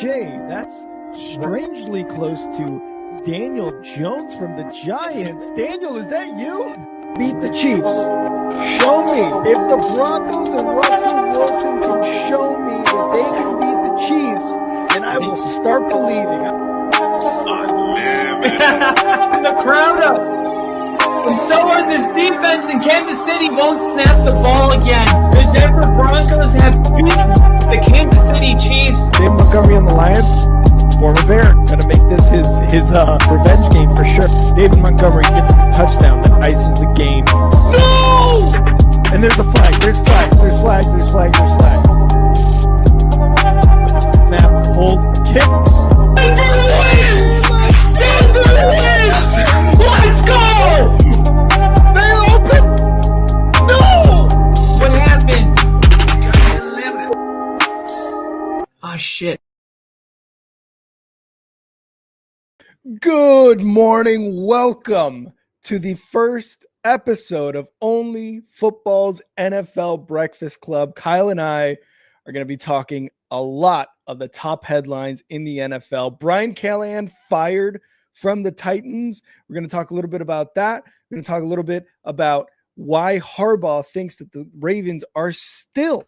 That's strangely close to Daniel Jones from the Giants. Daniel, is that you? Beat the Chiefs. Show me. If the Broncos and Russell Wilson can show me that they can beat the Chiefs, then I will start believing. The crowd up. And so are this defense, and Kansas City won't snap the ball again. The Denver Broncos have beaten the Kansas City Chiefs. Dave Montgomery on the Lions, former Bear, gonna make this his revenge game for sure. David Montgomery gets the touchdown that ices the game. No! And there's a flag. There's flags. There's flags. There's flags. There's flags. Snap. Hold. Kick. Denver wins! Denver wins! Let's go! They open. No! What happened? Oh shit. Good morning. Welcome to the first episode of Only Football's NFL Breakfast Club. Kyle and I are going to be talking a lot of the top headlines in the NFL. Brian Callahan fired from the Titans. We're going to talk a little bit about that. We're going to talk a little bit about why Harbaugh thinks that the Ravens are still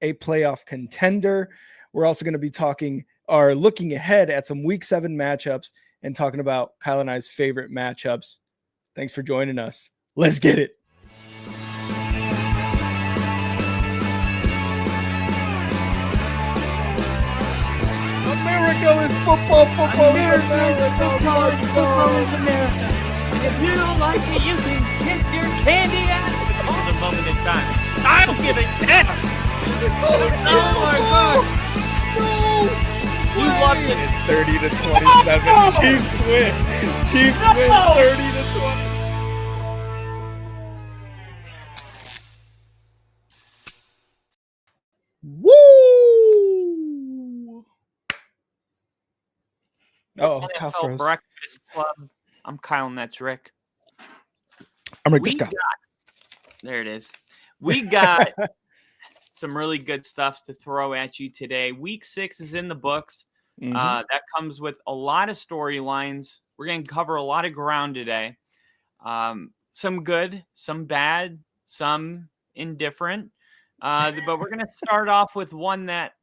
a playoff contender. We're also going to be looking ahead at some Week 7 matchups and talking about Kyle and I's favorite matchups. Thanks for joining us. Let's get it. America is football. America is football. Football is America. And if you don't like it, you can kiss your candy ass. For the moment in time, I don't give a damn. Oh my God! No! You loved it. 30 to 27. No! Chiefs win. Chiefs No! win 30 to 20. Woo! Oh, Kyle NFL froze. Breakfast Club. I'm Kyle and that's Rick. I'm Rick. Let's go. There it is. We got some really good stuff to throw at you today. Week 6 is in the books. Mhm. That comes with a lot of storylines. We're going to cover a lot of ground today. Some good, some bad, some indifferent. But we're going to start off with one that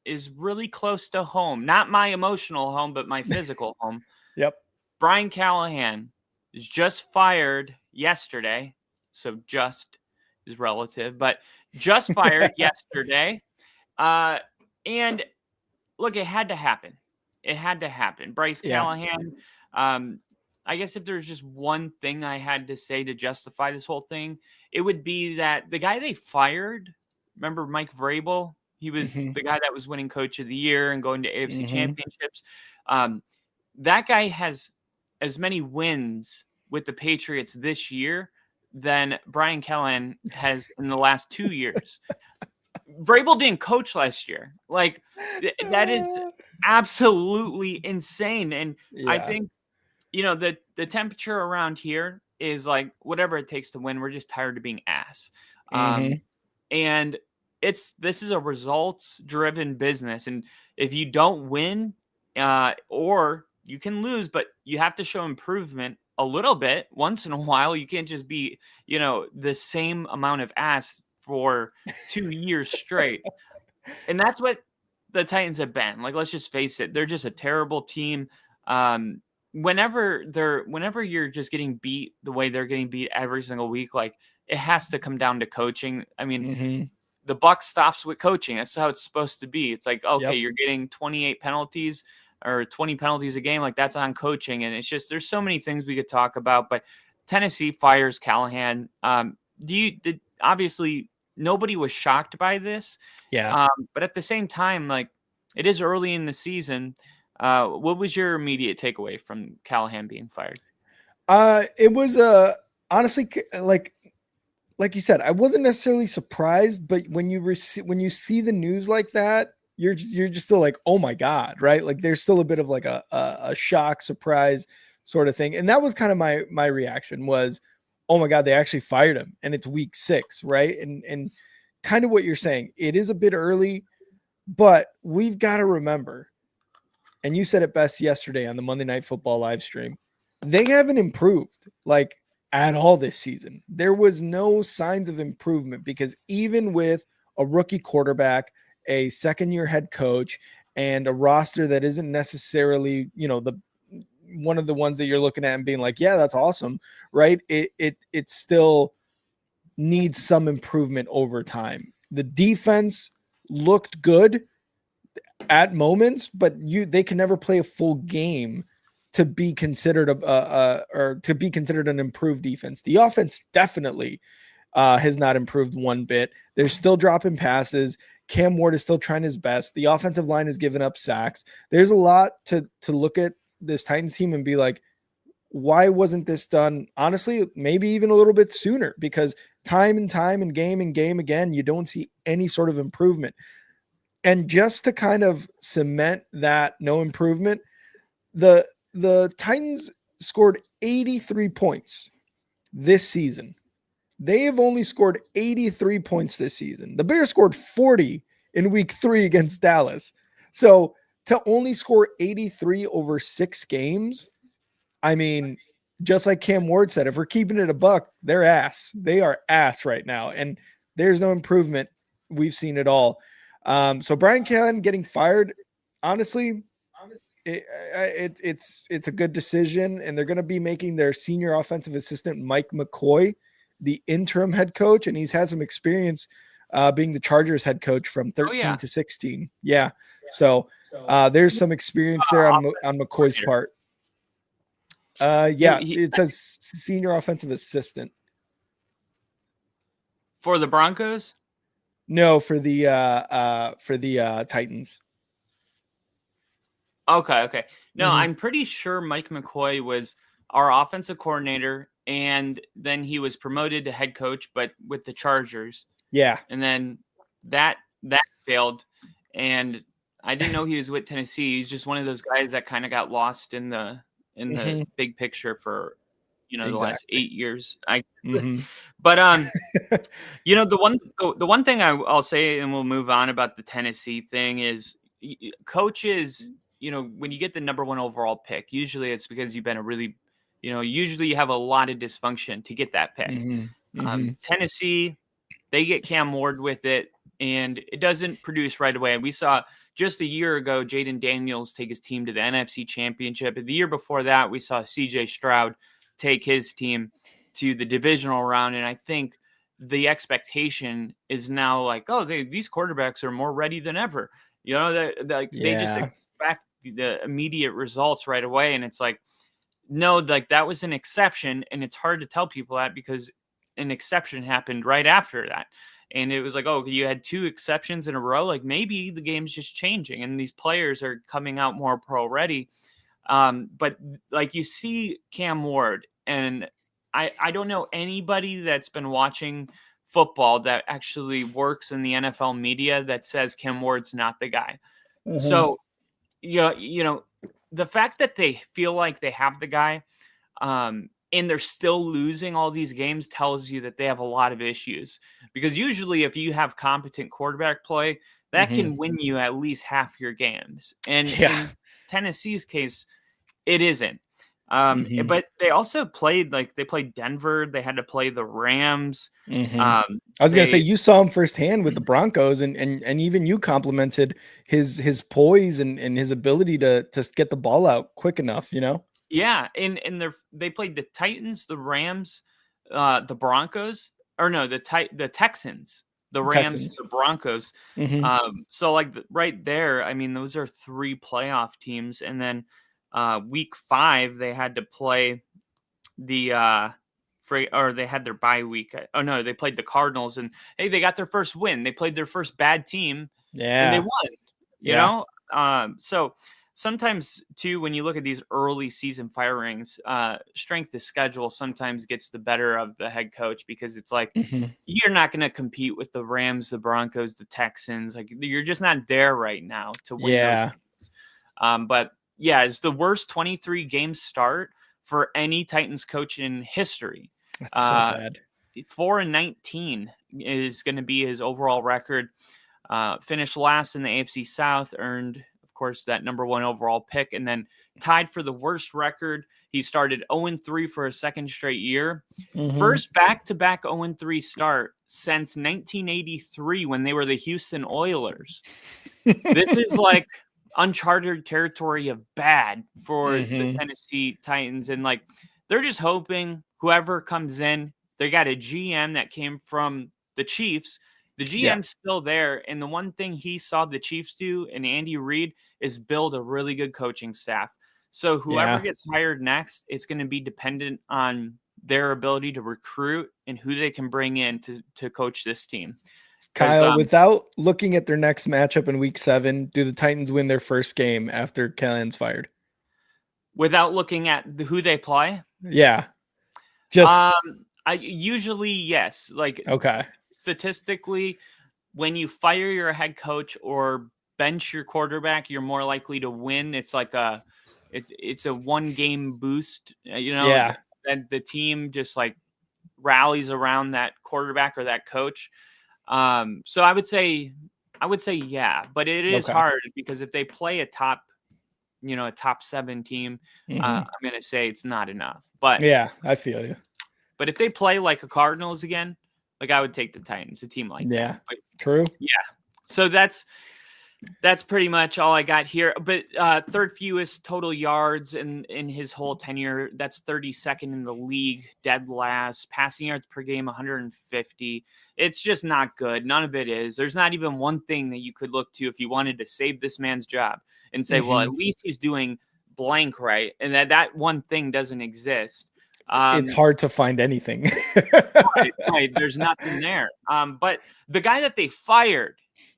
is really close to home. Not my emotional home, but my physical home. Yep. Brian Callahan is just fired yesterday. So just is relative, but just fired yesterday. And look, it had to happen. It had to happen. Bryce Callahan. I guess if there's just one thing I had to say to justify this whole thing, it would be that the guy they fired, remember Mike Vrabel? He was the guy that was winning Coach of the Year and going to AFC championships. That guy has as many wins with the Patriots this year than Brian Callahan has in the last 2 years. Vrabel didn't coach last year. Like, that is absolutely insane. And I think, the temperature around here is like whatever it takes to win. We're just tired of being ass. And this is a results-driven business. And if you don't win, or you can lose, but you have to show improvement a little bit once in a while. You can't just be, the same amount of ass for 2 years straight. And that's what the Titans have been. Like, let's just face it. They're just a terrible team. Whenever you're just getting beat the way they're getting beat every single week, like, it has to come down to coaching. I mean, the buck stops with coaching. That's how it's supposed to be. It's like, okay, you're getting 28 penalties or 20 penalties a game. Like, that's on coaching. And it's just, there's so many things we could talk about, but Tennessee fires Callahan. Obviously nobody was shocked by this. Yeah. But at the same time, like, it is early in the season. What was your immediate takeaway from Callahan being fired? It was honestly, like you said, I wasn't necessarily surprised, but when you see the news like that, you're just still like, oh my God, right? Like, there's still a bit of like a shock, surprise sort of thing. And that was kind of my reaction was, oh my God, they actually fired him and it's week 6. Right. And kind of what you're saying, it is a bit early, but we've got to remember and you said it best yesterday on the Monday Night Football live stream, they haven't improved like at all this season. There was no signs of improvement because even with a rookie quarterback, a second-year head coach, and a roster that isn't necessarily, the one of the ones that you're looking at and being like, yeah, that's awesome, right? It still needs some improvement over time. The defense looked good at moments, but they can never play a full game to be considered or to be considered an improved defense. The offense definitely has not improved one bit. They're still dropping passes. Cam Ward is still trying his best. The offensive line has given up sacks. There's a lot to look at this Titans team and be like, why wasn't this done? Honestly, maybe even a little bit sooner, because time and game again, you don't see any sort of improvement. And just to kind of cement that no improvement, the Titans scored 83 points this season. They have only scored 83 points this season. The Bears scored 40 in week 3 against Dallas. So to only score 83 over 6 games, I mean, just like Cam Ward said, if we're keeping it a buck, they're ass. They are ass right now. And there's no improvement. We've seen it all. So Brian Callahan getting fired, honestly, it's a good decision, and they're going to be making their senior offensive assistant Mike McCoy the interim head coach, and he's had some experience being the Chargers head coach from 13 to 16. Yeah. So there's some experience there on McCoy's part. It says senior offensive assistant for the Broncos. No, for the Titans. Okay. No, I'm pretty sure Mike McCoy was our offensive coordinator, and then he was promoted to head coach, but with the Chargers. Yeah. And then that failed, and I didn't know he was with Tennessee. He's just one of those guys that kind of got lost in the big picture for the last 8 years. But the one thing I'll say, and we'll move on about the Tennessee thing, is coaches, when you get the number 1 overall pick, usually it's because you've been a really, usually you have a lot of dysfunction to get that pick. Tennessee, they get Cam Ward with it, and it doesn't produce right away. And we saw just a year ago, Jaden Daniels take his team to the NFC Championship. And the year before that, we saw C.J. Stroud take his team to the divisional round. And I think the expectation is now like, oh, these quarterbacks are more ready than ever. They just expect the immediate results right away. And it's like, no, like that was an exception. And it's hard to tell people that because an exception happened right after that. And it was like, oh, you had 2 exceptions in a row. Like maybe the game's just changing and these players are coming out more pro ready. But like you see Cam Ward, and I don't know anybody that's been watching football that actually works in the NFL media that says Cam Ward's not the guy. So, the fact that they feel like they have the guy, and they're still losing all these games tells you that they have a lot of issues. Because usually if you have competent quarterback play, that can win you at least half your games. And in Tennessee's case, it isn't. But they also played Denver. They had to play the Rams. I was going to say, you saw him firsthand with the Broncos, and even you complimented his poise and his ability to get the ball out quick enough, Yeah, and they played the Titans, the Rams, the Broncos, or no, the Texans, the Rams, Texans. The Broncos. So right there, I mean, those are 3 playoff teams, and then week 5 they had to play they had their bye week. Oh no, they played the Cardinals, and hey, they got their first win. They played their first bad team, and they won. You know, so. Sometimes, too, when you look at these early season firings, strength of schedule sometimes gets the better of the head coach because it's like you're not going to compete with the Rams, the Broncos, the Texans. Like you're just not there right now to win those games. But yeah, it's the worst 23 game start for any Titans coach in history. That's so bad. 4-19 is going to be his overall record. Finished last in the AFC South, earned of course, that number 1 overall pick, and then tied for the worst record. He started 0-3 for a second straight year. First back-to-back 0-3 start since 1983 when they were the Houston Oilers. This is like uncharted territory of bad for the Tennessee Titans. And like, they're just hoping whoever comes in, they got a GM that came from the Chiefs. The GM's still there. And the one thing he saw the Chiefs do and Andy Reid is build a really good coaching staff. So whoever gets hired next, it's going to be dependent on their ability to recruit and who they can bring in to coach this team. Kyle, without looking at their next matchup in week 7, do the Titans win their first game after Callahan's fired? Without looking at who they play? Yeah. Just I usually, yes. Like, okay. Statistically, when you fire your head coach or bench your quarterback, you're more likely to win. It's like it's a one game boost, and the team just like rallies around that quarterback or that coach. So I would say yeah, but it is hard because if they play a top 7 team, I'm going to say it's not enough. But yeah, I feel you. But if they play like a Cardinals again, like I would take the Titans, a team like that. But, true. Yeah. So that's pretty much all I got here. But third fewest total yards in his whole tenure. That's 32nd in the league, dead last. Passing yards per game, 150. It's just not good. None of it is. There's not even one thing that you could look to if you wanted to save this man's job and say, well, at least he's doing blank right. And that one thing doesn't exist. It's hard to find anything. right. There's nothing there. But the guy that they fired,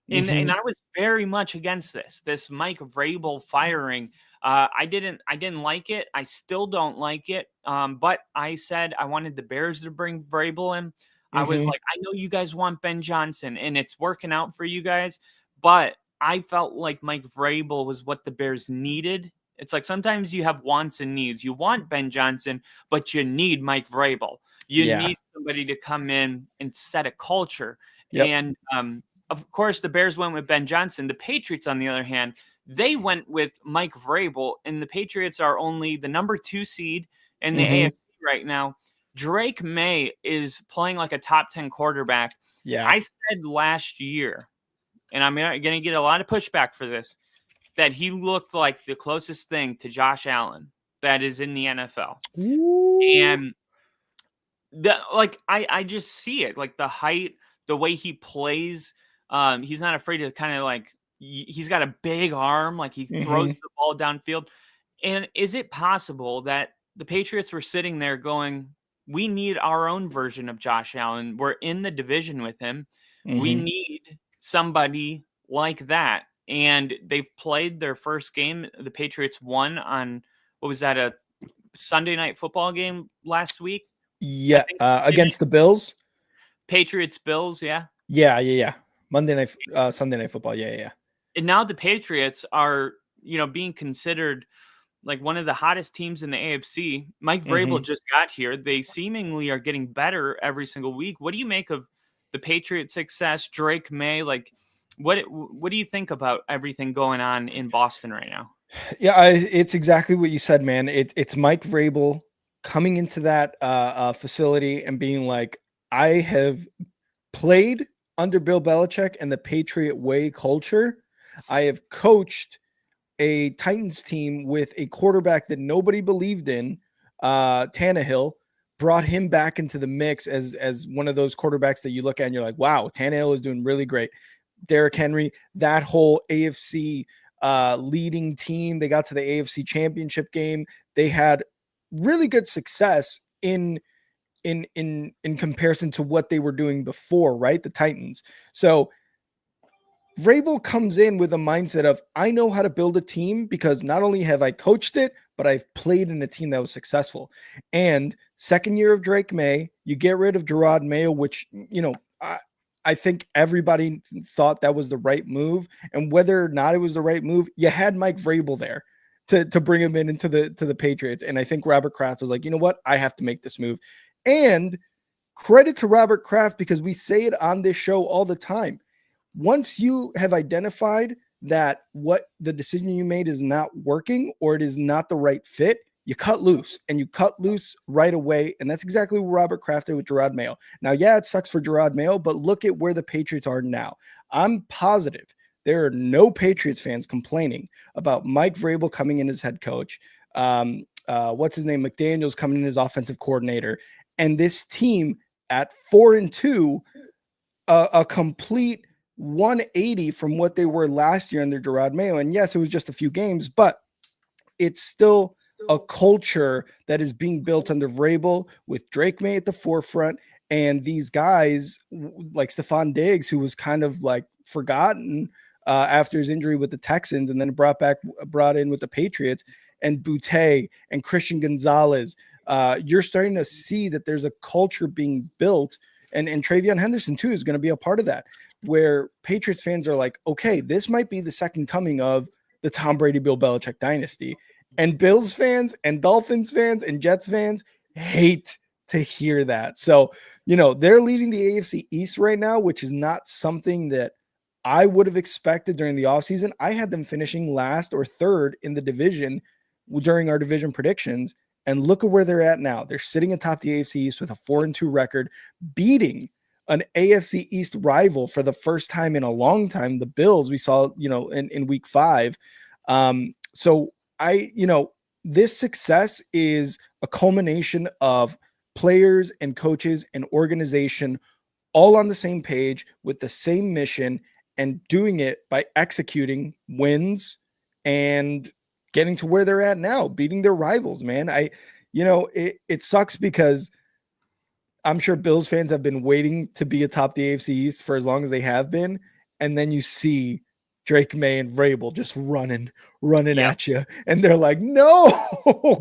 and I was very much against this Mike Vrabel firing. I didn't like it. I still don't like it. But I said I wanted the Bears to bring Vrabel in. I was like, I know you guys want Ben Johnson, and it's working out for you guys. But I felt like Mike Vrabel was what the Bears needed. It's like sometimes you have wants and needs. You want Ben Johnson, but you need Mike Vrabel. You need somebody to come in and set a culture. Yep. And of course, the Bears went with Ben Johnson. The Patriots, on the other hand, they went with Mike Vrabel, and the Patriots are only the number 2 seed in the AFC right now. Drake May is playing like a top 10 quarterback. Yeah, I said last year, and I'm going to get a lot of pushback for this, that he looked like the closest thing to Josh Allen that is in the NFL. Ooh. And I just see it, like the height, the way he plays. He's not afraid to kind of like, he's got a big arm, like he throws the ball downfield. And is it possible that the Patriots were sitting there going, we need our own version of Josh Allen. We're in the division with him. We need somebody like that. And they've played their first game. The Patriots won on, what was that, a Sunday night football game last week? Yeah, against the Bills. Patriots, Bills, yeah. Yeah. Monday night, Sunday night football, yeah. And now the Patriots are, being considered like one of the hottest teams in the AFC. Mike Vrabel just got here. They seemingly are getting better every single week. What do you make of the Patriots' success? Drake May, like, what do you think about everything going on in Boston right now? Yeah, it's exactly what you said, man. It's Mike Vrabel coming into that facility and being like, I have played under Bill Belichick and the Patriot way culture. I have coached a Titans team with a quarterback that nobody believed in, Tannehill, brought him back into the mix as one of those quarterbacks that you look at and you're like, wow, Tannehill is doing really great. Derrick Henry, that whole AFC leading team, they got to the AFC championship game. They had really good success in comparison to what they were doing before, right? The Titans. So Vrabel comes in with a mindset of, I know how to build a team because not only have I coached it, but I've played in a team that was successful. And second year of Drake May, you get rid of Gerard Mayo, which, I think everybody thought that was the right move. And whether or not it was the right move, you had Mike Vrabel there to bring him into the Patriots. And I think Robert Kraft was like, you know what? I have to make this move. And credit to Robert Kraft, because we say it on this show all the time. Once you have identified that what the decision you made is not working or it is not the right fit, you cut loose, and you cut loose right away. And that's exactly what Robert Kraft did with Gerard Mayo. Now, yeah, it sucks for Gerard Mayo, but look at where the Patriots are now. I'm positive there are no Patriots fans complaining about Mike Vrabel coming in as head coach. What's his name? McDaniels coming in as offensive coordinator. And this team at 4-2, a complete 180 from what they were last year under Gerard Mayo. And yes, it was just a few games, but it's still a culture that is being built under Vrabel with Drake May at the forefront. And these guys like Stephon Diggs, who was kind of like forgotten after his injury with the Texans and then brought in with the Patriots, and Boutte and Christian Gonzalez. You're starting to see that there's a culture being built, and Travion Henderson too is going to be a part of that, where Patriots fans are like, okay, this might be the second coming of the Tom Brady, Bill Belichick dynasty. And Bills fans and Dolphins fans and Jets fans hate to hear that. So, they're leading the AFC East right now, which is not something that I would have expected during the offseason. I had them finishing last or third in the division during our division predictions. And look at where they're at now. They're sitting atop the AFC East with a 4-2 record, beating an AFC East rival for the first time in a long time. The Bills we saw, in week 5. So this success is a culmination of players and coaches and organization all on the same page with the same mission and doing it by executing wins and getting to where they're at now, beating their rivals, man. It sucks because I'm sure Bills fans have been waiting to be atop the AFC East for as long as they have been. And then you see Drake May and Vrabel just running at you. And they're like, no,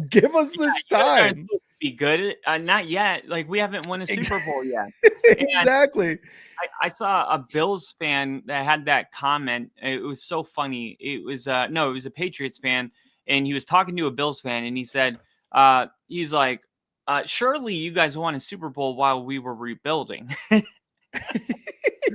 give us this time. Be good. Not yet. Like, we haven't won a Super Bowl yet. Exactly. I saw a Bills fan that had that comment. It was so funny. It was it was a Patriots fan, and he was talking to a Bills fan, and he said, he's like, surely you guys won a Super Bowl while we were rebuilding.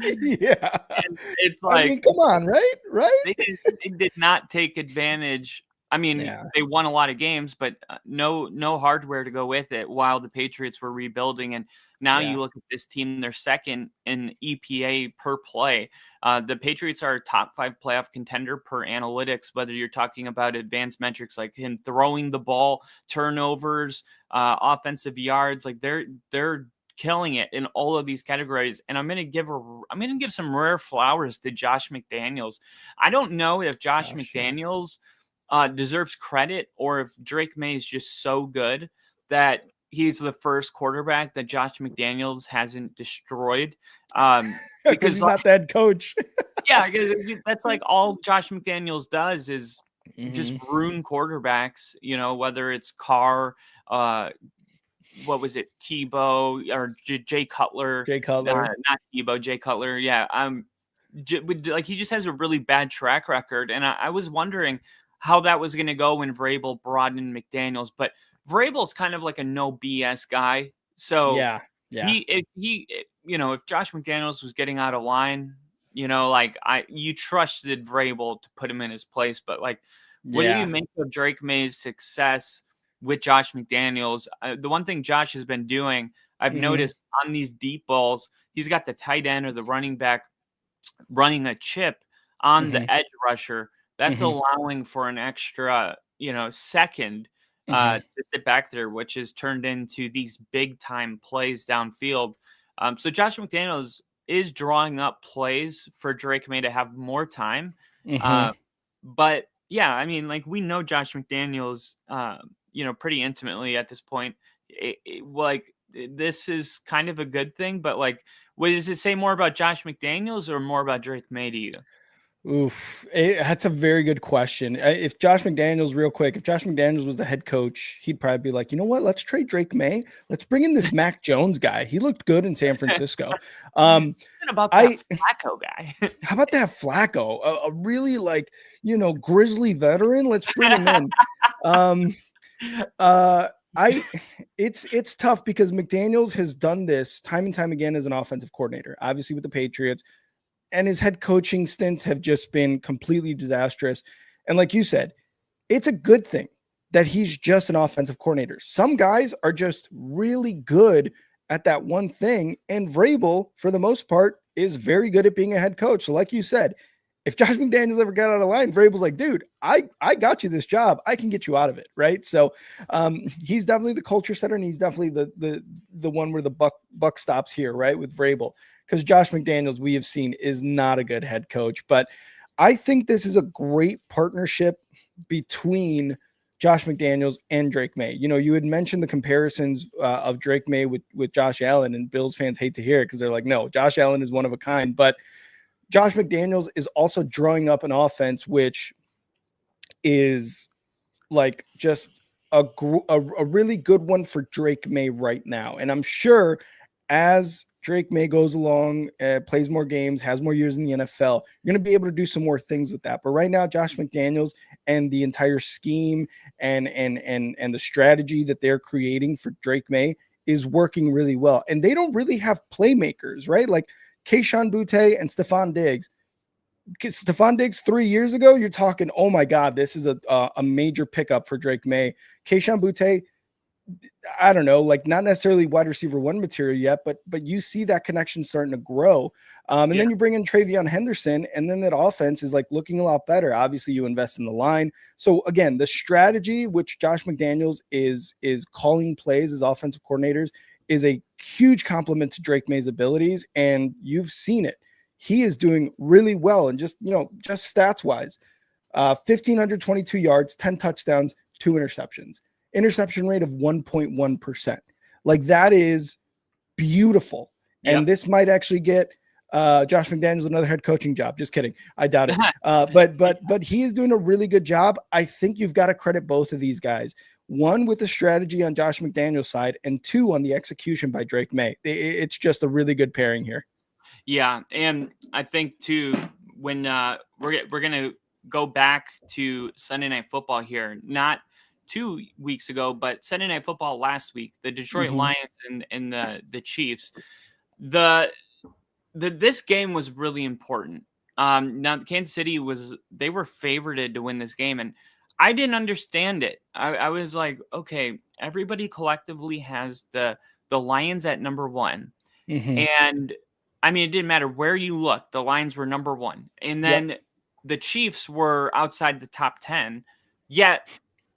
Yeah. And it's like, come on, right? They did not take advantage. I mean, They won a lot of games, but no hardware to go with it while the Patriots were rebuilding. And now you look at this team, they're second in EPA per play. The Patriots are a top 5 playoff contender per analytics, whether you're talking about advanced metrics like him throwing the ball, turnovers, offensive yards. Like they're killing it in all of these categories. And I'm going to give some rare flowers to Josh McDaniels. I don't know if Josh McDaniels deserves credit or if Drake May is just so good that he's the first quarterback that Josh McDaniels hasn't destroyed. Because he's not that coach. Yeah, that's like all Josh McDaniels does is just ruin quarterbacks, whether it's Carr, what was it, Tebow or Jay Cutler? Not Tebow, Jay Cutler. Yeah. He just has a really bad track record. And I was wondering how that was going to go when Vrabel brought in McDaniels, but Vrabel's kind of like a no BS guy. So if Josh McDaniels was getting out of line, you trusted Vrabel to put him in his place. But what do you make of Drake May's success with Josh McDaniels? The one thing Josh has been doing, I've noticed on these deep balls, he's got the tight end or the running back running a chip on the edge rusher. That's allowing for an extra, second to sit back there, which has turned into these big time plays downfield. So Josh McDaniels is drawing up plays for Drake May to have more time. But yeah, I mean, we know Josh McDaniels, pretty intimately at this point. This is kind of a good thing, but what does it say more about Josh McDaniels or more about Drake May to you? Oof, that's a very good question. If Josh McDaniels was the head coach, he'd probably be like, you know what? Let's trade Drake May. Let's bring in this Mac Jones guy. He looked good in San Francisco. About that Flacco guy. How about that Flacco? A really grizzly veteran. Let's bring him in. It's tough because McDaniels has done this time and time again as an offensive coordinator, obviously with the Patriots. his head coaching stints have just been completely disastrous. And like you said, it's a good thing that he's just an offensive coordinator. Some guys are just really good at that one thing. And Vrabel, for the most part, is very good at being a head coach. So like you said, if Josh McDaniels ever got out of line, Vrabel's like, dude, I got you this job. I can get you out of it. Right. So he's definitely the culture setter, and he's definitely the one where the buck stops here, right, with Vrabel. Because Josh McDaniels, we have seen, is not a good head coach. But I think this is a great partnership between Josh McDaniels and Drake May. You know, you had mentioned the comparisons of Drake May with Josh Allen, and Bills fans hate to hear it because they're like, no, Josh Allen is one of a kind. But Josh McDaniels is also drawing up an offense which is like just a really good one for Drake May right now. And I'm sure as Drake May goes along, plays more games, has more years in the NFL, you're going to be able to do some more things with that. But right now, Josh McDaniels and the entire scheme and the strategy that they're creating for Drake May is working really well. And they don't really have playmakers, right? Like Kayshon Boutte and Stephon Diggs. Stephon Diggs 3 years ago, you're talking, oh my God, this is a major pickup for Drake May. Kayshon Boutte, I don't know, like not necessarily wide receiver one material yet, but you see that connection starting to grow. And then you bring in Travion Henderson, and then that offense is like looking a lot better. Obviously, you invest in the line. So again, the strategy which Josh McDaniels is calling plays as offensive coordinators is a huge compliment to Drake May's abilities, and you've seen it. He is doing really well, and just stats wise, 1,522 yards, 10 touchdowns, 2 interceptions. Interception rate of 1.1%. Like that is beautiful. Yep. And this might actually get Josh McDaniels another head coaching job. Just kidding. I doubt it. But he is doing a really good job. I think you've got to credit both of these guys. One, with the strategy on Josh McDaniels' side, and two, on the execution by Drake May. It's just a really good pairing here. Yeah, and I think too, when we're going to go back to Sunday Night Football here, not 2 weeks ago, but Sunday Night Football last week, the Detroit Lions and the Chiefs. This game was really important. Now Kansas City they were favored to win this game, and I didn't understand it. I was like, okay, everybody collectively has the Lions at number 1, and I mean, it didn't matter where you looked, the Lions were number 1, and then the Chiefs were outside the top 10. Yet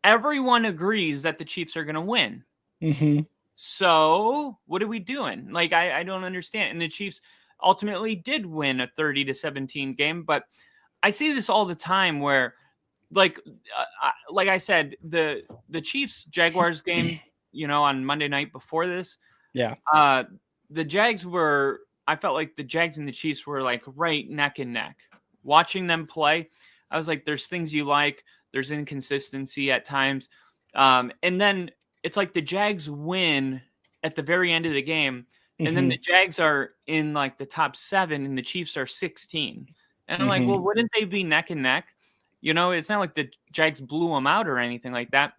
everyone agrees that the Chiefs are going to win. So what are we doing? Like, I don't understand. And the Chiefs ultimately did win a 30-17 game, but I see this all the time where, like I said, the Chiefs Jaguars game, on Monday night before this, the Jags were. I felt like the Jags and the Chiefs were like right neck and neck. Watching them play, I was like, there's things you like. There's inconsistency at times. And then it's like the Jags win at the very end of the game. And then the Jags are in like the top 7 and the Chiefs are 16. And I'm like, well, wouldn't they be neck and neck? It's not like the Jags blew them out or anything like that.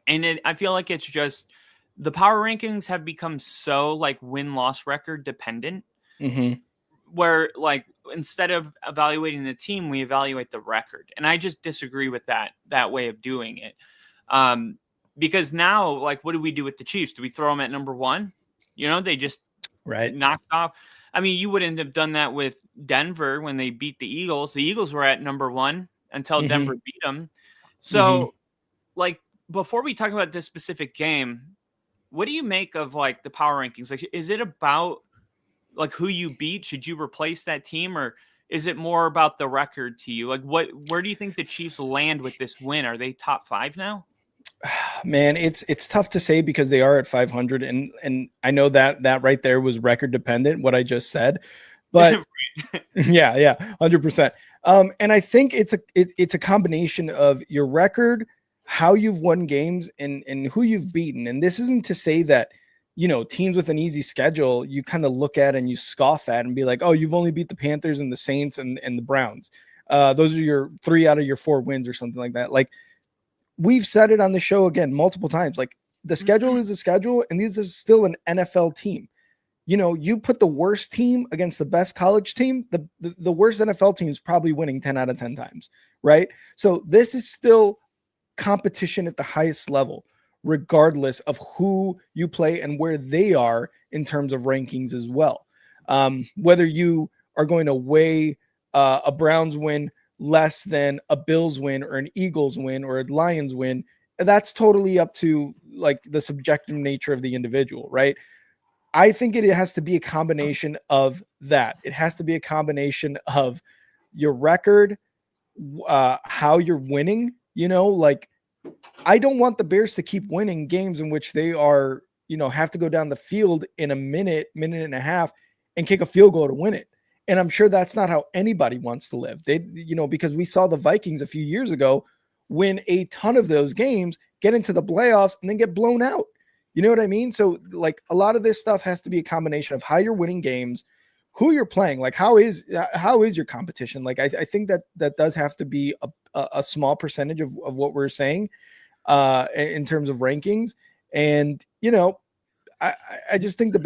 And I feel like it's just the power rankings have become so like win-loss record dependent, where like instead of evaluating the team, we evaluate the record. And I just disagree with that way of doing it. Because now, like, what do we do with the Chiefs? Do we throw them at number 1? They just knocked off. I mean, you wouldn't have done that with Denver when they beat the Eagles. The Eagles were at number 1 until Denver beat them. So, like, before we talk about this specific game, what do you make of like the power rankings? Like, is it about like who you beat? Should you replace that team, or is it more about the record to you? Like, where do you think the Chiefs land with this win? Are they top 5 now? Man, it's tough to say because they are at 500, and I know that right there was record dependent, what I just said, but yeah, 100%. And I think it's a combination of your record, how you've won games, and who you've beaten. And this isn't to say that, teams with an easy schedule, you kind of look at and you scoff at and be like, oh, you've only beat the Panthers and the Saints and the Browns. Those are your 3 out of your 4 wins or something like that. Like, we've said it on the show again multiple times. Like, the schedule is a schedule, and this is still an NFL team. you put the worst team against the best college team, the worst NFL team is probably winning 10 out of 10 times, right? So this is still competition at the highest level, regardless of who you play and where they are in terms of rankings as well. Whether you are going to weigh a Browns win less than a Bills win or an Eagles win or a Lions win, that's totally up to like the subjective nature of the individual, right? I think it has to be a combination of that. It has to be a combination of your record, how you're winning, like I don't want the Bears to keep winning games in which they are, have to go down the field in a minute and a half and kick a field goal to win it. And I'm sure that's not how anybody wants to live. Because we saw the Vikings a few years ago win a ton of those games, get into the playoffs, and then get blown out. You know what I mean? So like a lot of this stuff has to be a combination of how you're winning games, who you're playing, like how is your competition? Like I think that does have to be a small percentage of what we're saying in terms of rankings. And, I just think the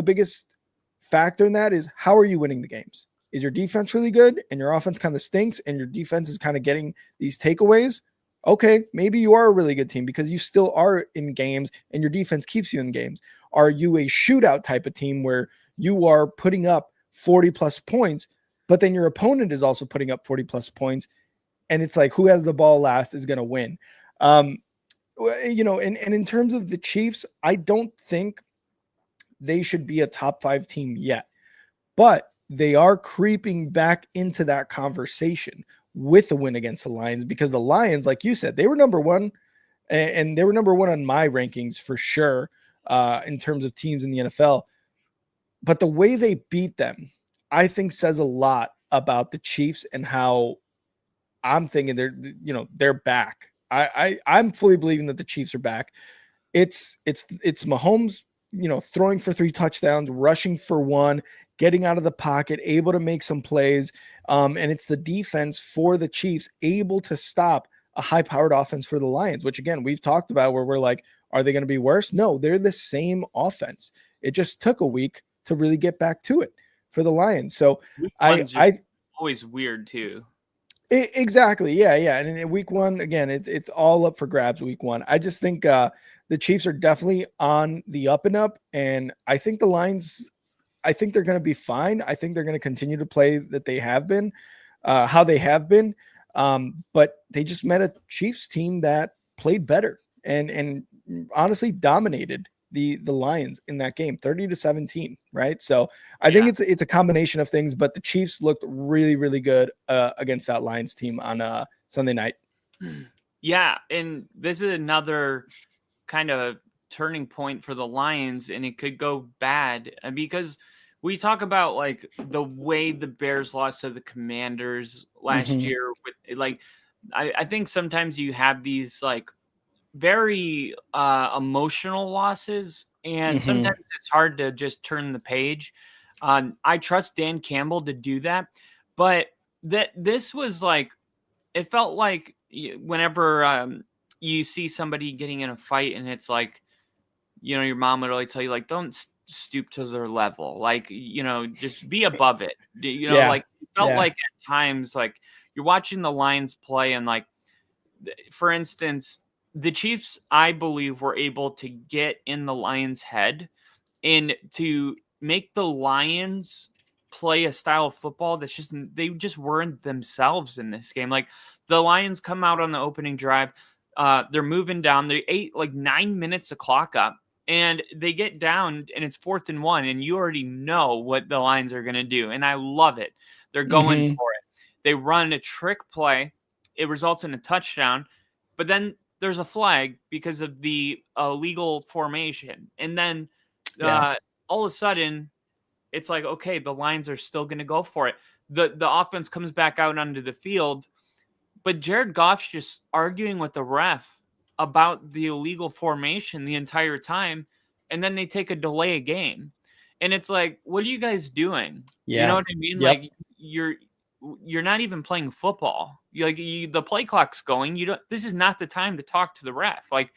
biggest factor in that is how are you winning the games? Is your defense really good and your offense kind of stinks and your defense is kind of getting these takeaways? Okay, maybe you are a really good team because you still are in games and your defense keeps you in games. Are you a shootout type of team where you are putting up 40 plus points, but then your opponent is also putting up 40 plus points? And it's like, who has the ball last is going to win. And in terms of the Chiefs, I don't think they should be a top 5 team yet, but they are creeping back into that conversation with a win against the Lions, because the Lions, like you said, they were number one, and they were number one on my rankings for sure in terms of teams in the NFL. But the way they beat them, I think says a lot about the Chiefs and how I'm thinking they're back. I'm fully believing that the Chiefs are back. It's Mahomes, throwing for 3 touchdowns, rushing for 1, getting out of the pocket, able to make some plays. And it's the defense for the Chiefs able to stop a high-powered offense for the Lions, which again, we've talked about where we're like, are they going to be worse? No, they're the same offense. It just took a week to really get back to it for the Lions. So I always weird too. Exactly. Yeah. And in week 1, again, it's all up for grabs week 1. I just think the Chiefs are definitely on the up and up. And I think the Lions, I think they're going to be fine. I think they're going to continue to play that they have been, how they have been. But they just met a Chiefs team that played better and honestly dominated the Lions in that game, 30-17, right? So I think it's a combination of things, but the Chiefs looked really, really good against that Lions team on Sunday night. Yeah, and this is another kind of turning point for the Lions, and it could go bad because we talk about like the way the Bears lost to the Commanders last year. With like, I think sometimes you have these like very emotional losses, and sometimes it's hard to just turn the page. I trust Dan Campbell to do that, but this was like, it felt like whenever you see somebody getting in a fight and it's like, your mom would always tell you like, don't stoop to their level, like, just be above it. Like it felt like at times like you're watching the Lions play and like, for instance, the Chiefs, I believe, were able to get in the Lions' head and to make the Lions play a style of football that's they just weren't themselves in this game. Like the Lions come out on the opening drive, they're moving down, they ate like 9 minutes of clock up, and they get down and it's 4th and 1, and you already know what the Lions are going to do. And I love it. They're going for it. They run a trick play. It results in a touchdown, but then there's a flag because of the illegal formation. And then all of a sudden it's like, okay, the Lions are still going to go for it. The offense comes back out onto the field, but Jared Goff's just arguing with the ref about the illegal formation the entire time. And then they take a delay a game. And it's like, what are you guys doing? Yeah. You know what I mean? Yep. Like you're not even playing football. The play clock's going. This is not the time to talk to the ref. Like,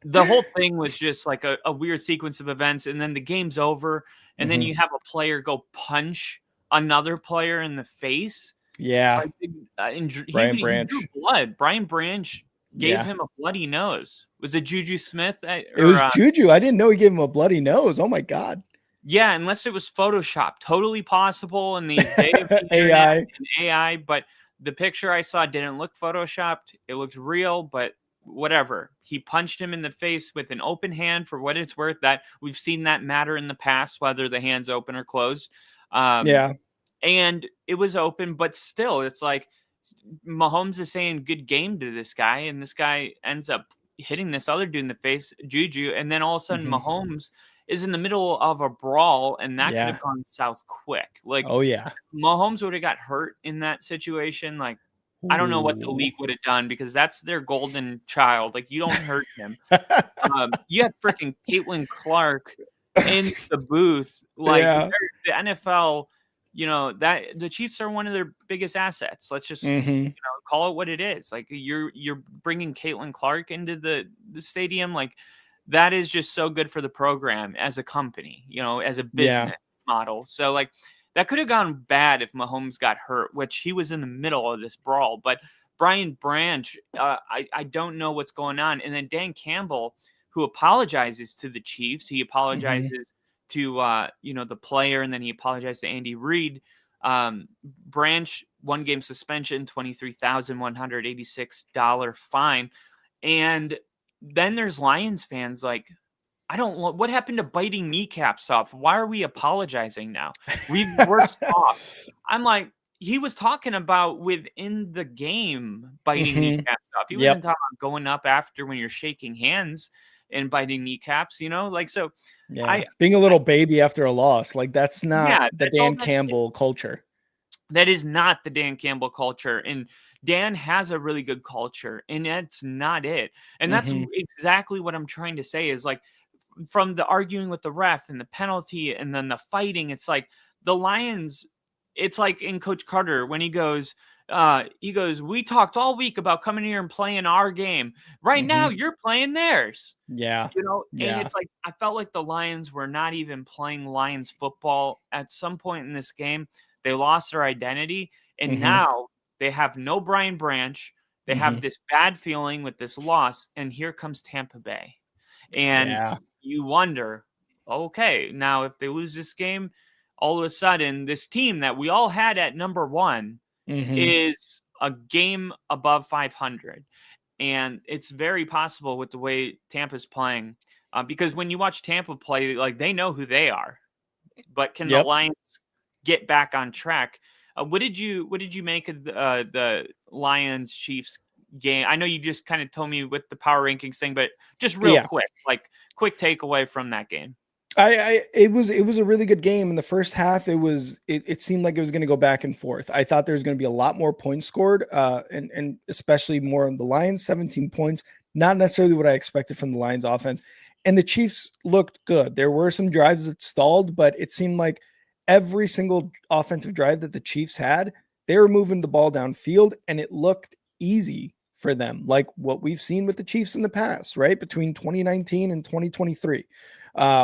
the whole thing was just like a weird sequence of events, and then the game's over, and then Mhm. you have a player go punch another player in the face. Yeah, Like, and Brian he drew Branch. blood. Brian Branch gave Yeah. him a bloody nose. Was it Juju Smith It was Juju. I didn't know he gave him a bloody nose. Oh my god. yeah, unless it was Photoshop, totally possible in these day of the internet AI. and AI. But the picture I saw didn't look photoshopped. It looked real, but whatever. He punched him in the face with an open hand for what it's worth. That we've seen that matter in the past, whether the hand's open or closed. Um, Yeah. and it was open, but still, it's like Mahomes is saying good game to this guy, and this guy ends up hitting this other dude in the face, Juju, and then all of a sudden Mhm. Mahomes is in the middle of a brawl, and that could Yeah. have gone south quick. Like Oh yeah. Mahomes would have got hurt in that situation. Like I don't know what the Ooh. league would have done because that's their golden child. Like you don't hurt him. You had freaking Caitlin Clark in the booth. Like Yeah. the NFL, that the Chiefs are one of their biggest assets. Let's just Mhm. call it what it is. Like you're bringing Caitlin Clark into the stadium. Like that is just so good for the program as a company. As a Yeah. business model. So like that could have gone bad if Mahomes got hurt, which he was in the middle of this brawl. But Brian Branch, I don't know what's going on. And then Dan Campbell, who apologizes to the Chiefs, he Mhm. apologizes to the player, and then he apologized to Andy Reid. Branch 1 game suspension, $23,186 fine, and then there's Lions fans like, I don't want what happened to biting kneecaps off? Why are we apologizing now? We're soft. I'm like, he was talking about within the game biting Mhm. kneecaps off. He wasn't Yep. talking about going up after when you're shaking hands and biting kneecaps, like so Yeah. I Being a little baby after a loss, like that's not yeah, the that's all Dan that is. Campbell culture. That is not the Dan Campbell culture. And Dan has a really good culture, and that's not it. And that's Mhm. exactly what I'm trying to say is like from the arguing with the ref and the penalty and then the fighting, it's like the Lions, it's like in Coach Carter when he goes, we talked all week about coming here and playing our game. Right now, Mhm. you're playing theirs. Yeah. And Yeah. it's like I felt like the Lions were not even playing Lions football at some point in this game. They lost their identity, and Mhm. now they have no Brian Branch. They have Mhm. this bad feeling with this loss, and here comes Tampa Bay. And Yeah. you wonder, okay, now if they lose this game, all of a sudden this team that we all had at number 1 Mhm. is a game above 500. And it's very possible with the way Tampa's playing, because when you watch Tampa play, like they know who they are. But can the Yep. Lions get back on track? What did you make of the Lions Chiefs game? I know you just kind of told me with the power rankings thing, but just real Yeah. quick, like quick takeaway from that game. It was a really good game. In the first half, it seemed like it was going to go back and forth. I thought there was going to be a lot more points scored, and especially more on the Lions, 17 points. Not necessarily what I expected from the Lions offense. And the Chiefs looked good. There were some drives that stalled, but it seemed like every single offensive drive that the Chiefs had, they were moving the ball downfield, and it looked easy for them, like what we've seen with the Chiefs in the past, right? Between 2019 and 2023,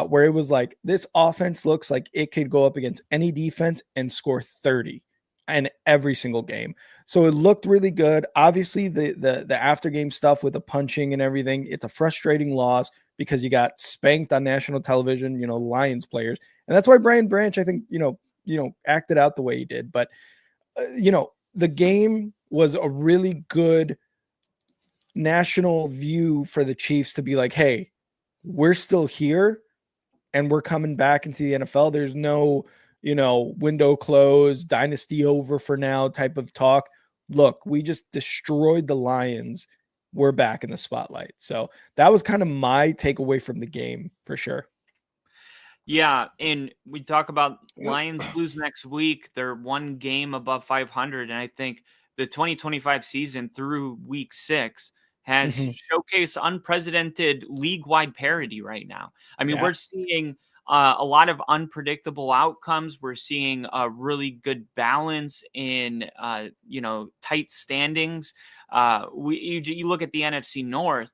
where it was like this offense looks like it could go up against any defense and score 30 in every single game. So it looked really good. Obviously, the after game stuff with the punching and everything, it's a frustrating loss because you got spanked on national television, Lions players. And that's why Brian Branch, I think, acted out the way he did. But the game was a really good national view for the Chiefs to be like, hey, we're still here and we're coming back into the NFL. There's no, window closed, dynasty over for now type of talk. Look, we just destroyed the Lions. We're back in the spotlight. So that was kind of my takeaway from the game for sure. Yeah, and we talk about Lions lose next week. They're 1 game above 500, and I think the 2025 season through week 6 has Mhm. showcased unprecedented league-wide parity right now. I mean, Yeah. we're seeing a lot of unpredictable outcomes. We're seeing a really good balance in tight standings. You look at the NFC North.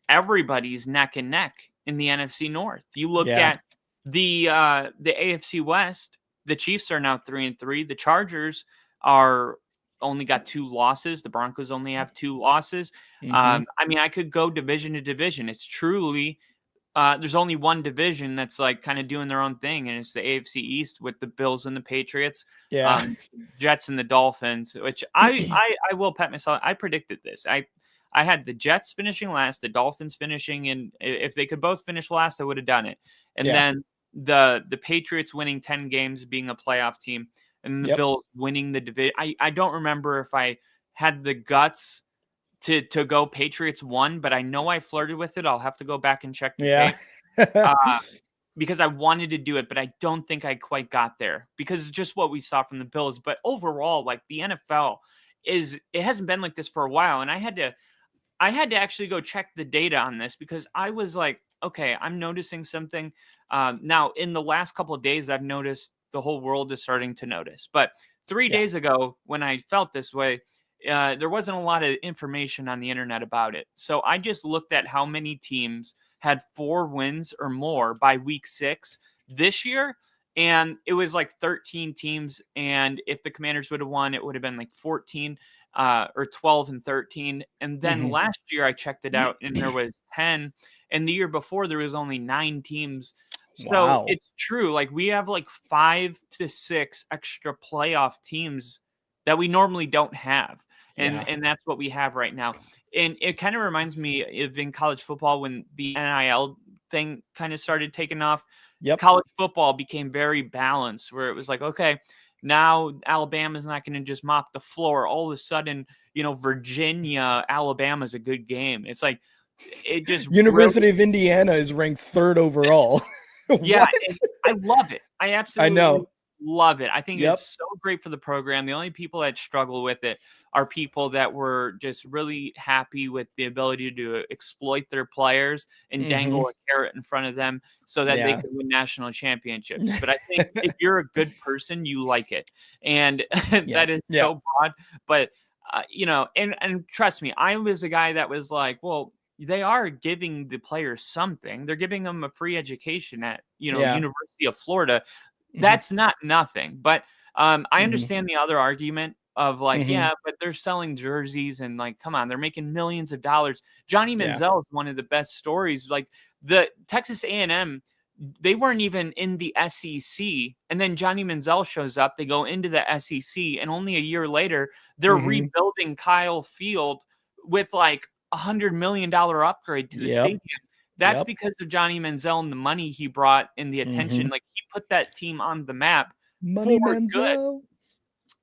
everybody's neck and neck in the NFC North. You look Yeah. at the AFC West, the Chiefs are now 3-3. The Chargers are only got 2 losses. The Broncos only have 2 losses. Mhm. I mean, I could go division to division. It's truly there's only one division that's like kind of doing their own thing, and it's the AFC East with the Bills and the Patriots, Yeah. Jets and the Dolphins. Which I will pat myself. I predicted this. I had the Jets finishing last, the Dolphins finishing, and if they could both finish last, I would have done it. And Yeah. then the Patriots winning 10 games, being a playoff team, and the Yep. Bills winning the division. I don't remember if I had the guts to go Patriots 1, but I know I flirted with it. I'll have to go back and check the Yeah. tape because I wanted to do it, but I don't think I quite got there because of just what we saw from the Bills. But overall, like the NFL it hasn't been like this for a while, and I had to actually go check the data on this because I was like, okay, I'm noticing something. Now, in the last couple of days, I've noticed the whole world is starting to notice. But 3 Yeah. days ago, when I felt this way, there wasn't a lot of information on the internet about it. So I just looked at how many teams had 4 wins or more by week 6 this year. And it was like 13 teams. And if the Commanders would have won, it would have been like 14 or 12 and 13. And then Mhm. last year I checked it out and there was 10. And the year before there was only 9 teams. So Wow. it's true. Like we have like 5 to 6 extra playoff teams that we normally don't have. Yeah. And that's what we have right now. And it kind of reminds me of in college football when the NIL thing kind of started taking off. Yep. College football became very balanced where it was like, okay, now Alabama's not going to just mop the floor. All of a sudden, Virginia, Alabama's a good game. It's like it just University of Indiana is ranked 3rd overall. yeah, What? I love it. I absolutely know. love it. I think Yep. it's so great for the program. The only people that struggle with it are people that were just really happy with the ability to exploit their players and dangle a carrot in front of them so that they Yeah. could win national championships. But I think if you're a good person, you like it. And that is Yeah. so broad. But, and trust me, I was a guy that was like, well, they are giving the players something. They're giving them a free education at, Yeah. University of Florida. Mhm. That's not nothing. But I Mhm. understand the other argument of like, Mhm. yeah, but they're selling jerseys and like, come on, they're making millions of dollars. Johnny Yeah. Manziel is one of the best stories. Like the Texas A&M, they weren't even in the SEC, and then Johnny Manziel shows up. They go into the SEC, and only a year later, they're Mhm. rebuilding Kyle Field with like $100 million upgrade to the Yep. stadium. That's Yep. because of Johnny Manziel and the money he brought and the attention. Mhm. Like he put that team on the map. Money For good. Manziel.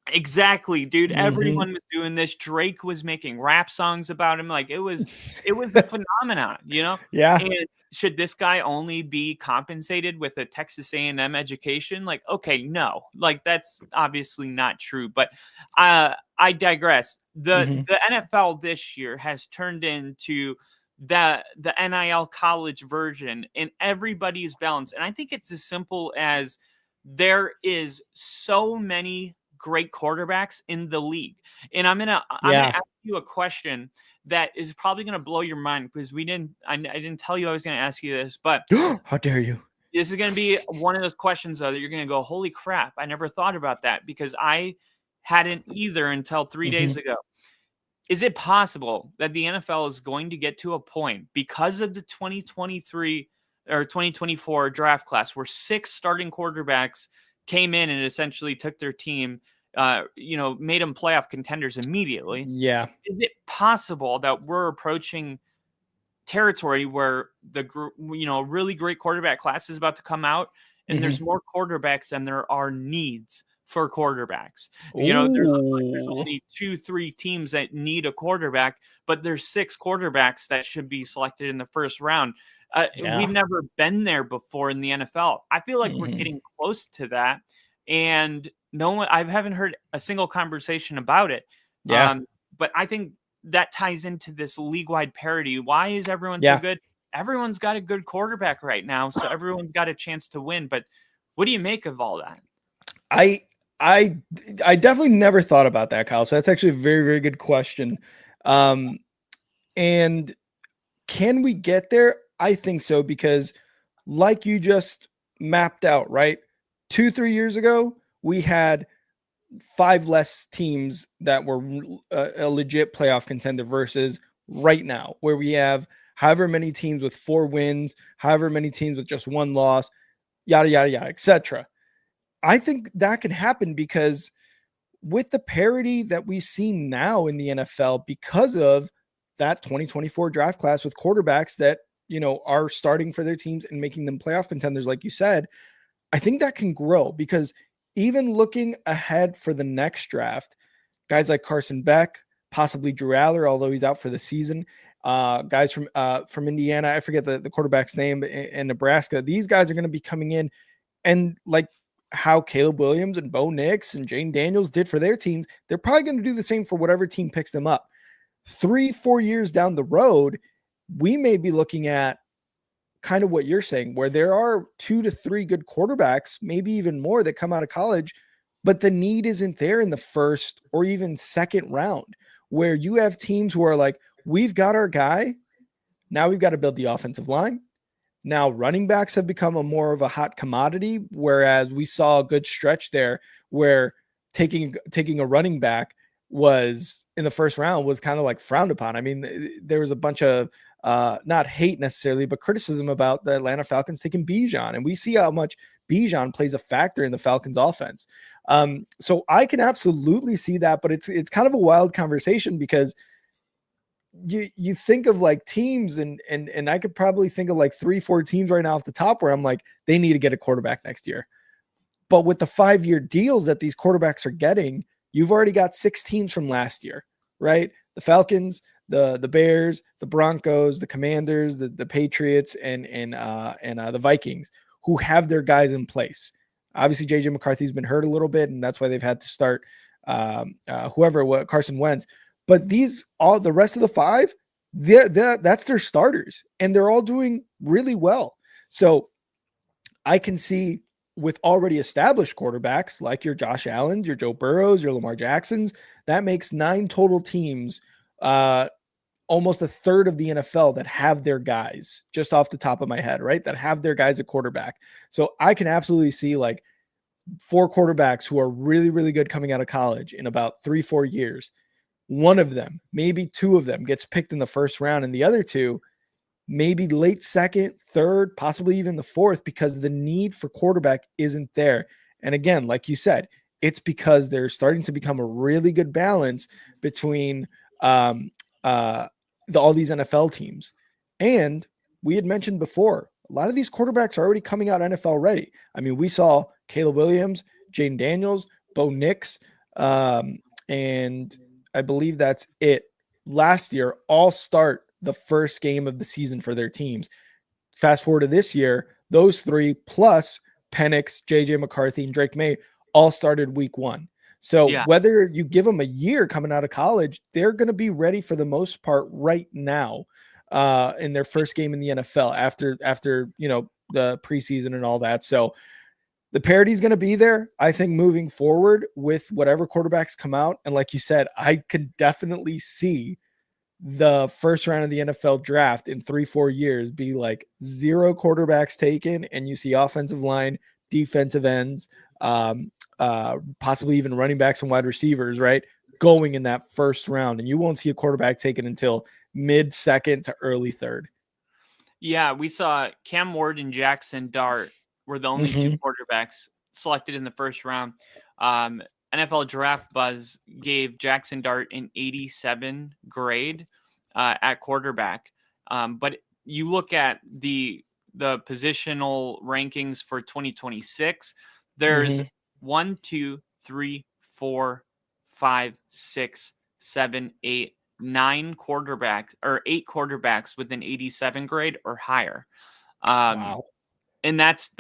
Exactly, dude. Mhm. Everyone was doing this. Drake was making rap songs about him. Like it was a phenomenon, Yeah. And should this guy only be compensated with a Texas A&M education? Like, okay, no. Like that's obviously not true. But I digress. Mhm. The NFL this year has turned into the NIL college version, and everybody's balanced. And I think it's as simple as there is so many great quarterbacks in the league. And I'm gonna ask you a question that is probably gonna blow your mind because I didn't tell you I was gonna ask you this, but How dare you? this is gonna be one of those questions though that you're gonna go, holy crap, I never thought about that because I hadn't either until 3 days ago. Is it possible that the NFL is going to get to a point because of the 2023 or 2024 draft class where 6 starting quarterbacks came in and essentially took their team, made them playoff contenders immediately? Yeah. Is it possible that we're approaching territory where a really great quarterback class is about to come out and there's more quarterbacks than there are needs for quarterbacks? There's Ooh. only 2-3 teams that need a quarterback, but there's 6 quarterbacks that should be selected in the first round. Yeah. We've never been there before in the NFL. I feel like we're Mhm. getting close to that, and I haven't heard a single conversation about it. Yeah. But I think that ties into this league-wide parity. Why is everyone so Yeah. good? Everyone's got a good quarterback right now, so everyone's got a chance to win. But what do you make of all that? I definitely never thought about that, Kyle. So that's actually a very, very good question. And Can we get there? I think so, because like you just mapped out, right? 2-3 years ago, we had 5 less teams that were a legit playoff contender versus right now, where we have however many teams with 4 wins, however many teams with just 1 loss, yada, yada, yada, etc. I think that can happen because with the parity that we see now in the NFL, because of that 2024 draft class with quarterbacks that, are starting for their teams and making them playoff contenders, like you said, I think that can grow, because even looking ahead for the next draft, guys like Carson Beck, possibly Drew Aller, although he's out for the season, guys from Indiana, I forget the quarterback's name, in Nebraska, these guys are going to be coming in, and like how Caleb Williams and Bo Nix and Jane Daniels did for their teams, they're probably going to do the same for whatever team picks them up. 3-4 years down the road, we may be looking at kind of what you're saying, where there are 2 to 3 good quarterbacks, maybe even more, that come out of college, but the need isn't there in the first or even second round, where you have teams who are like, we've got our guy. Now we've got to build the offensive line. Now running backs have become a more of a hot commodity, whereas we saw a good stretch there where taking a running back was in the first round was kind of like frowned upon. I mean, there was a bunch of not hate necessarily, but criticism about the Atlanta Falcons taking Bijan, and we see how much Bijan plays a factor in the Falcons offense. So I can absolutely see that, but it's kind of a wild conversation, because you think of like teams, and I could probably think of like 3-4 teams right now off the top where I'm like, they need to get a quarterback next year. But with the 5-year deals that these quarterbacks are getting, you've already got 6 teams from last year, right? The Falcons, the Bears, the Broncos, the Commanders, the Patriots, and the Vikings, who have their guys in place. Obviously, JJ McCarthy's been hurt a little bit, and that's why they've had to start Carson Wentz. But the rest of the 5, that's their starters, and they're all doing really well. So I can see, with already established quarterbacks like your Josh Allen, your Joe Burrows, your Lamar Jacksons, that makes 9 total teams, almost a third of the NFL, that have their guys, just off the top of my head, right? That have their guys at quarterback. So I can absolutely see like 4 quarterbacks who are really, really good coming out of college in about 3-4 years. One of them, maybe 2 of them, gets picked in the first round, and the other 2 maybe late second, third, possibly even the fourth, because the need for quarterback isn't there. And again, like you said, it's because they're starting to become a really good balance between all these NFL teams. And we had mentioned before, a lot of these quarterbacks are already coming out NFL ready. I mean, we saw Caleb Williams, Jane Daniels, Bo Nix, and I believe that's it, last year, all start the first game of the season for their teams. Fast forward to this year, those 3 plus Penix, JJ McCarthy, and Drake May all started week 1. So whether you give them a year coming out of college, they're going to be ready for the most part right now in their first game in the NFL after the preseason and all that. So the parity is going to be there, I think, moving forward with whatever quarterbacks come out. And like you said, I can definitely see the first round of the NFL draft in 3-4 years be like 0 quarterbacks taken, and you see offensive line, defensive ends, possibly even running backs and wide receivers, right, going in that first round. And you won't see a quarterback taken until mid-second to early third. Yeah, we saw Cam Ward and Jackson Dart were the only 2 quarterbacks selected in the first round. NFL Draft Buzz gave Jackson Dart an 87 grade at quarterback. But you look at the positional rankings for 2026, there's 1, 2, 3, 4, 5, 6, 7, 8, 9 quarterbacks, or 8 quarterbacks with an 87 grade or higher. Wow. And that's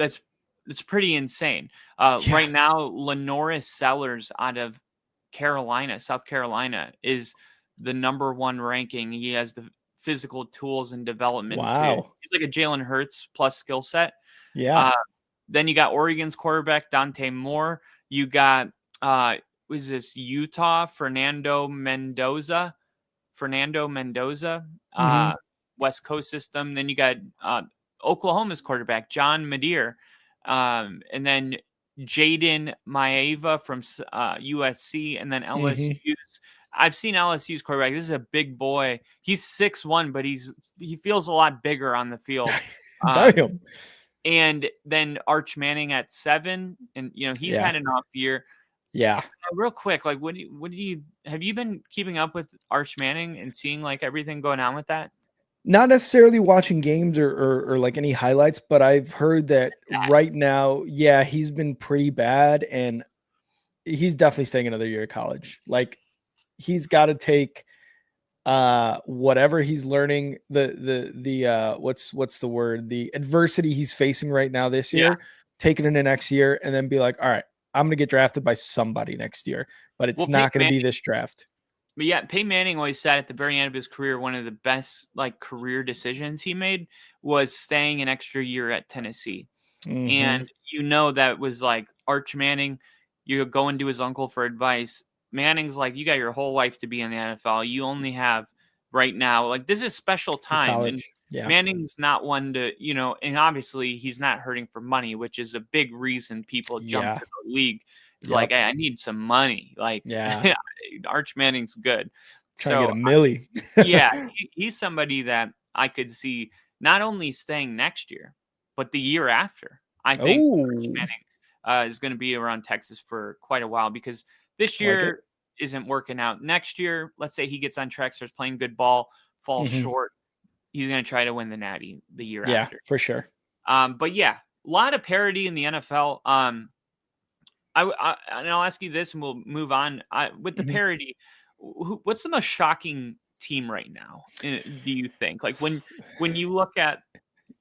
pretty insane. Right now, Lenoris Sellers out of South Carolina, is the number 1 ranking. He has the physical tools and development. Wow. He's like a Jalen Hurts plus skill set. Yeah. Then you got Oregon's quarterback, Dante Moore. You got, was this Utah, Fernando Mendoza. West Coast system. Then you got Oklahoma's quarterback, John Madeir, and then Jaden Maeva from USC, and then LSU's. I've seen LSU's quarterback. This is a big boy. He's 6'1", but he feels a lot bigger on the field. Damn. And then Arch Manning at 7, and he's had an off year. Yeah. Real quick, like have you been keeping up with Arch Manning and seeing like everything going on with that? Not necessarily watching games or like any highlights, but I've heard that right now, he's been pretty bad, and he's definitely staying another year at college. Like, he's got to take whatever he's learning, the what's the word, the adversity he's facing right now this year, take it into next year, and then be like, all right, I'm going to get drafted by somebody next year, but it's not going to be this draft. But yeah, Peyton Manning always said at the very end of his career, one of the best like career decisions he made was staying an extra year at Tennessee. And that was like Arch Manning, you go and do his uncle for advice. Manning's like, you got your whole life to be in the NFL. You only have right now, like, this is special time. And Manning's not one to, and obviously he's not hurting for money, which is a big reason people jump to the league. It's like, hey, I need some money. Like, Arch Manning's good. Trying to get a milli. He's somebody that I could see not only staying next year, but the year after. I think Arch Manning is going to be around Texas for quite a while, because this year isn't working out. Next year, let's say he gets on track, starts playing good ball, falls short. He's going to try to win the Natty the year after. Yeah, for sure. But yeah, a lot of parity in the NFL. And I'll ask you this, and we'll move on. With the parity, what's the most shocking team right now, do you think? Like, when you look at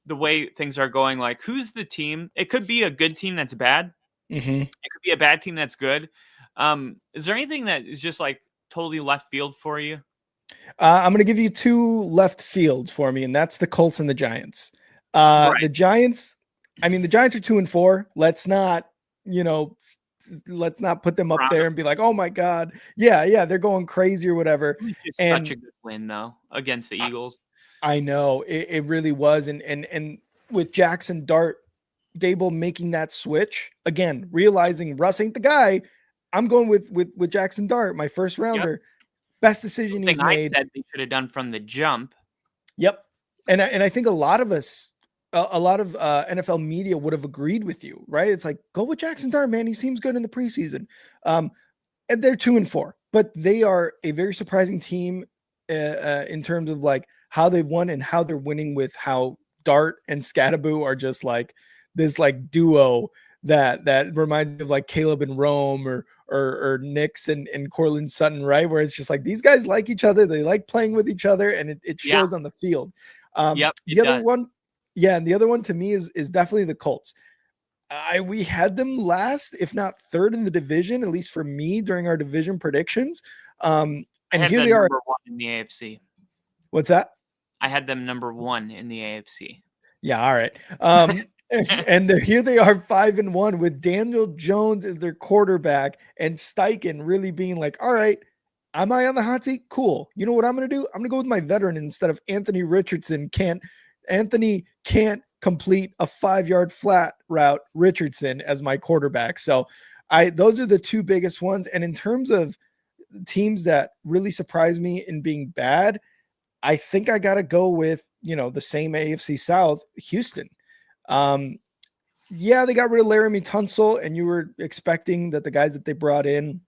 the way things are going, like, who's the team? It could be a good team that's bad. It could be a bad team that's good. Is there anything that is just like totally left field for you? I'm going to give you 2 left fields for me, and that's the Colts and the Giants. The Giants, the Giants are 2-4. Let's not put them up there and be like, oh my God. Yeah. They're going crazy or whatever. And such a good win though against the Eagles. I know it really was. And with Jackson Dart, Dable making that switch again, realizing Russ ain't the guy. I'm going with Jackson Dart, my first rounder. Best decision he's made. I said they should have done from the jump. Yep. And I think a lot of NFL media would have agreed with you, right? It's like, go with Jackson Dart, man. He seems good in the preseason. And they're 2-4, but they are a very surprising team in terms of like how they've won and how they're winning, with how Dart and Scatterbo are just like this like duo that reminds me of like Caleb and Rome or Nix and Cortland Sutton, right? Where it's just like these guys like each other, they like playing with each other, and it shows on the field. The other one to me is definitely the Colts. We had them last, if not third in the division, at least for me during our division predictions. And here they are number 1 in the AFC. What's that? I had them number 1 in the AFC. Yeah. All right. And here they are 5-1 with Daniel Jones as their quarterback and Steichen really being like, all right, am I on the hot seat? Cool. You know what I'm going to do? I'm going to go with my veteran instead of Anthony Richardson. Anthony can't complete a 5-yard flat route. Richardson as my quarterback. So those are the 2 biggest ones. And in terms of teams that really surprised me in being bad, I think I got to go with, the same AFC South, Houston. They got rid of Laramie Tunsil, and you were expecting that the guys that they brought in,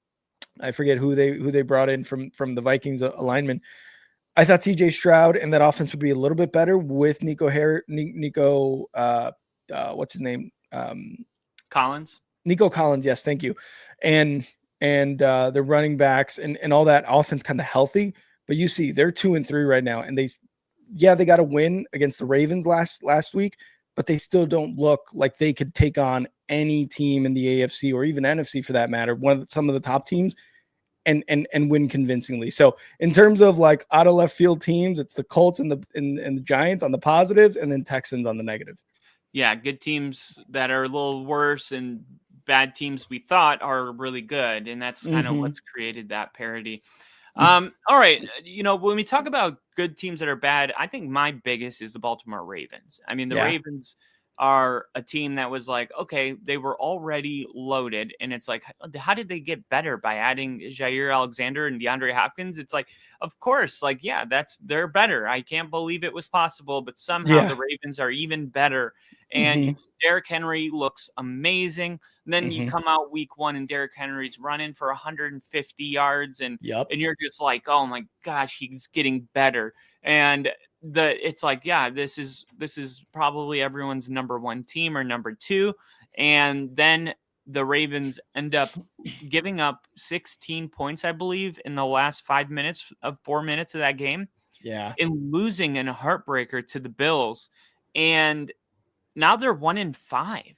I forget who they brought in from the Vikings alignment. I thought CJ Stroud and that offense would be a little bit better with what's his name? Collins. Nico Collins. Yes. Thank you. And the running backs and all that offense kind of healthy, but you see they're 2-3 right now. And they got a win against the Ravens last week, but they still don't look like they could take on any team in the AFC or even NFC for that matter, some of the top teams, and win convincingly. So in terms of like out of left field teams, it's the Colts and the Giants on the positives, and then Texans on the negative. Yeah, good teams that are a little worse and bad teams we thought are really good, and that's kind of what's created that parity. All right. When we talk about good teams that are bad, I think my biggest is the Baltimore Ravens. I mean, the Yeah. Ravens are a team that was like, okay, they were already loaded. And it's like, how did they get better by adding Jair Alexander and DeAndre Hopkins? It's like, of course, like, yeah, they're better. I can't believe it was possible, but somehow the Ravens are even better. And Derrick Henry looks amazing. And then you come out week 1 and Derrick Henry's running for 150 yards and you're just like, oh my gosh, he's getting better. And it's like, yeah, this is probably everyone's number 1 team or number 2. And then the Ravens end up giving up 16 points, I believe, in the last 4 minutes of that game. Yeah. And losing in a heartbreaker to the Bills. And now they're 1-5.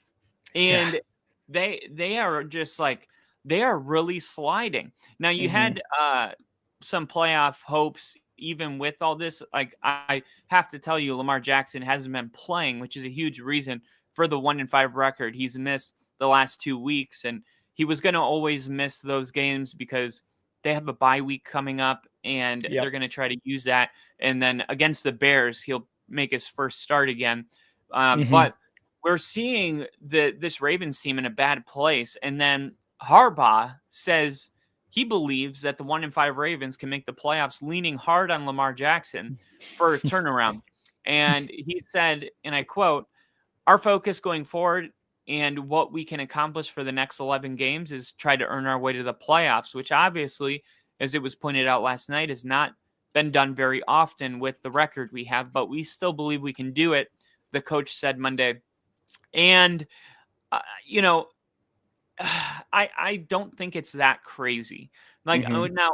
And they are just like, they are really sliding. Now you had some playoff hopes even with all this. Like, I have to tell you, Lamar Jackson hasn't been playing, which is a huge reason for the 1-5 record. He's missed the last 2 weeks, and he was going to always miss those games because they have a bye week coming up, and they're going to try to use that. And then against the Bears, he'll make his first start again. But we're seeing this Ravens team in a bad place. And then Harbaugh says he believes that the 1-5 Ravens can make the playoffs, leaning hard on Lamar Jackson for a turnaround. And he said, and I quote, "Our focus going forward and what we can accomplish for the next 11 games is try to earn our way to the playoffs," which obviously, as it was pointed out last night, has not been done very often with the record we have, but we still believe we can do it, the coach said Monday. And, I don't think it's that crazy. Like, now,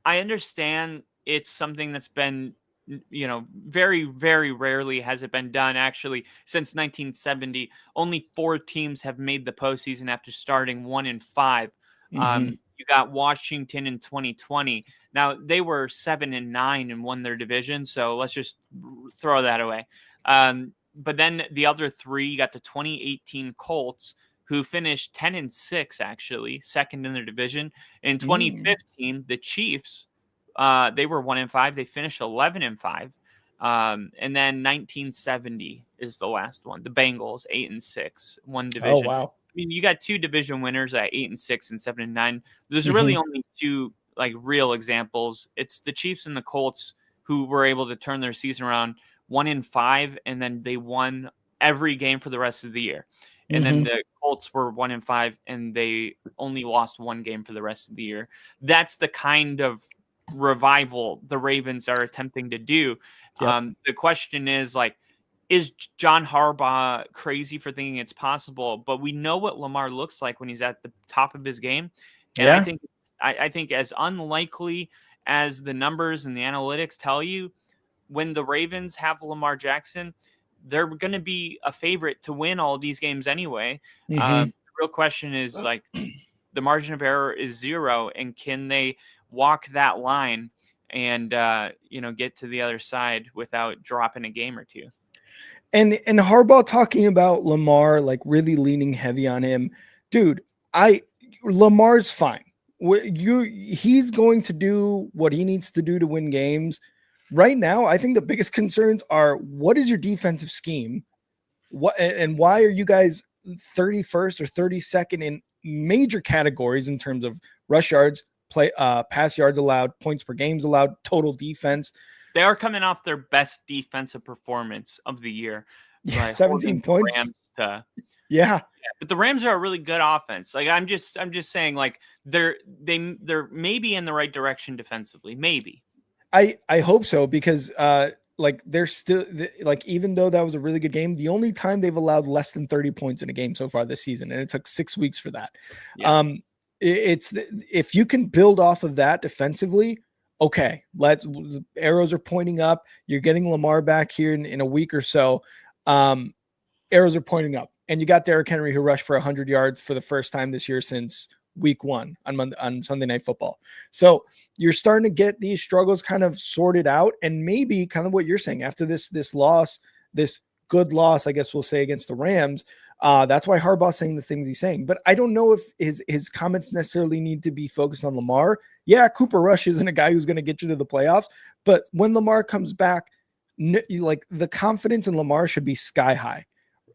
I understand it's something that's been, very, very rarely has it been done. Actually, since 1970, only 4 teams have made the postseason after starting 1-5. You got Washington in 2020. Now, they were 7-9 and won their division, so let's just throw that away. But then the other 3, you got the 2018 Colts, who finished 10-6, actually, second in their division. In 2015, the Chiefs, they were 1-5. They finished 11-5. And then 1970 is the last one. The Bengals, 8-6, one division. Oh, wow. I mean, you got 2 division winners at 8-6 and 7-9. There's really only 2 like real examples. It's the Chiefs and the Colts who were able to turn their season around 1-5, and then they won every game for the rest of the year. And then the Colts were 1-5, and they only lost 1 game for the rest of the year. That's the kind of revival the Ravens are attempting to do. The question is, like, is John Harbaugh crazy for thinking it's possible? But we know what Lamar looks like when he's at the top of his game. And I think as unlikely as the numbers and the analytics tell you, when the Ravens have Lamar Jackson, they're going to be a favorite to win all these games anyway. The real question is, like, the margin of error is 0, and can they walk that line and get to the other side without dropping a game or 2? And Harbaugh talking about Lamar, like, really leaning heavy on him, dude. Lamar's fine. He's going to do what he needs to do to win games. Right now, I think the biggest concerns are, what is your defensive scheme? And why are you guys 31st or 32nd in major categories in terms of rush yards, pass yards allowed, points per games allowed, total defense? They are coming off their best defensive performance of the year. Yeah, 17 points. Yeah, but the Rams are a really good offense. Like, I'm just saying, like, they're maybe in the right direction defensively, maybe. I hope so, because like, they're still, like, even though that was a really good game, the only time they've allowed less than 30 points in a game so far this season, and it took 6 weeks for that. If you can build off of that defensively, okay, the arrows are pointing up. You're getting Lamar back here in a week or so. Arrows are pointing up, and you got Derrick Henry, who rushed for 100 yards for the first time this year since week 1 on Sunday Night Football. So you're starting to get these struggles kind of sorted out, and maybe kind of what you're saying, after this loss, this good loss, I guess we'll say, against the Rams. That's why Harbaugh's saying the things he's saying. But I don't know if his comments necessarily need to be focused on Lamar. Yeah, Cooper Rush isn't a guy who's going to get you to the playoffs, but when Lamar comes back, like the confidence in Lamar should be sky high.